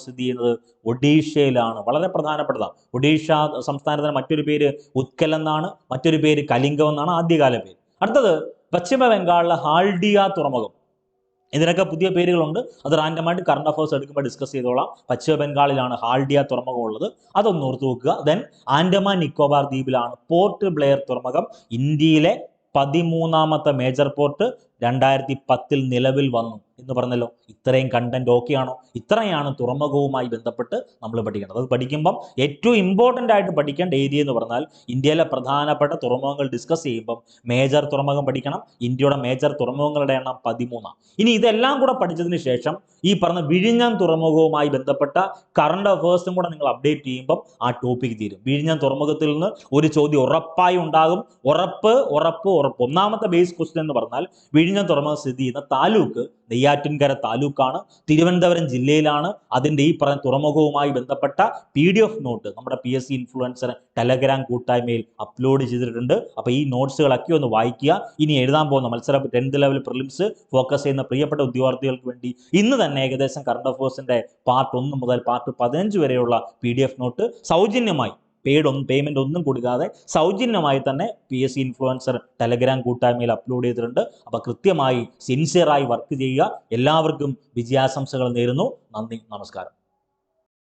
A: സ്ഥിതി ചെയ്യുന്നത് ഒഡീഷയിലാണ്. വളരെ പ്രധാനപ്പെട്ടതാണ്. ഒഡീഷ സംസ്ഥാനത്തിന് മറ്റൊരു പേര് ഉത്കൽ എന്നാണ്, മറ്റൊരു പേര് കലിംഗം എന്നാണ് ആദ്യകാല പേര്. അടുത്തത് പശ്ചിമ ബംഗാളിലെ ഹാൽഡിയ തുറമുഖം. ഇതിനൊക്കെ പുതിയ പേരുകളുണ്ട്. അത് റാൻഡമായിട്ട് കറണ്ട് അഫയേഴ്സ് എടുക്കുമ്പോൾ ഡിസ്കസ് ചെയ്തോളാം. പശ്ചിമ ബംഗാളിലാണ് ഹാൽഡിയ തുറമുഖം ഉള്ളത്, അതൊന്ന് ഓർത്ത് വെക്കുക. ദെൻ ആൻഡമാൻ നിക്കോബാർ ദ്വീപിലാണ് പോർട്ട് ബ്ലെയർ തുറമുഖം. ഇന്ത്യയിലെ 13ാമത്തെ മേജർ പോർട്ട് 2010 നിലവിൽ വന്നു എന്ന് പറഞ്ഞല്ലോ. ഇത്രയും കണ്ടന്റ് ഓക്കെയാണോ? ഇത്രയാണ് തുറമുഖവുമായി ബന്ധപ്പെട്ട് നമ്മൾ പഠിക്കേണ്ടത്. അത് പഠിക്കുമ്പം ഏറ്റവും ഇമ്പോർട്ടൻ്റ് ആയിട്ട് പഠിക്കേണ്ട ഏരിയ എന്ന് പറഞ്ഞാൽ ഇന്ത്യയിലെ പ്രധാനപ്പെട്ട തുറമുഖങ്ങൾ ഡിസ്കസ് ചെയ്യുമ്പം മേജർ തുറമുഖം പഠിക്കണം. ഇന്ത്യയുടെ മേജർ തുറമുഖങ്ങളുടെ എണ്ണം 13. ഇനി ഇതെല്ലാം കൂടെ പഠിച്ചതിന് ശേഷം ഈ പറഞ്ഞ വിഴിഞ്ഞം തുറമുഖവുമായി ബന്ധപ്പെട്ട കറണ്ട് അഫയേഴ്സും കൂടെ നിങ്ങൾ അപ്ഡേറ്റ് ചെയ്യുമ്പം ആ ടോപ്പിക് തീരും. വിഴിഞ്ഞം തുറമുഖത്തിൽ നിന്ന് ഒരു ചോദ്യം ഉറപ്പായി ഉണ്ടാകും. ഉറപ്പ്. ഒന്നാമത്തെ ബേസ് ക്വസ്റ്റ്യൻ എന്ന് പറഞ്ഞാൽ വിഴിഞ്ഞം തുറമുഖം സ്ഥിതി ചെയ്യുന്ന താലൂക്ക് നെയ്യാറ്റിൻകര താലൂക്കാണ്, തിരുവനന്തപുരം ജില്ലയിലാണ്. അതിൻ്റെ ഈ പറഞ്ഞ തുറമുഖവുമായി ബന്ധപ്പെട്ട PDF നോട്ട് നമ്മുടെ PSC ഇൻഫ്ലുവൻസർ ടെലഗ്രാം കൂട്ടായ്മയിൽ അപ്ലോഡ് ചെയ്തിട്ടുണ്ട്. അപ്പോൾ ഈ നോട്ട്സുകളൊക്കെ ഒന്ന് വായിക്കുക. ഇനി എഴുതാൻ പോകുന്ന മത്സരം 10th ലെവൽ പ്രിലിംസ് ഫോക്കസ് ചെയ്യുന്ന പ്രിയപ്പെട്ട ഉദ്യോഗാർത്ഥികൾക്ക് വേണ്ടി ഇന്ന് തന്നെ ഏകദേശം കറണ്ട് അഫയേഴ്സിന്റെ പാർട്ട് 1 മുതൽ പാർട്ട് 15 വരെയുള്ള PDF നോട്ട് സൗജന്യമായി പേയ്മെന്റ് ഒന്നും കൊടുക്കാതെ സൗജന്യമായി തന്നെ PSC ഇൻഫ്ലുവൻസർ ടെലഗ്രാം കൂട്ടായ്മയിൽ അപ്ലോഡ് ചെയ്തിട്ടുണ്ട്. അപ്പോൾ കൃത്യമായി സിൻസിയറായി വർക്ക് ചെയ്യുക. എല്ലാവർക്കും വിജയാശംസകൾ നേരുന്നു. നന്ദി, നമസ്കാരം.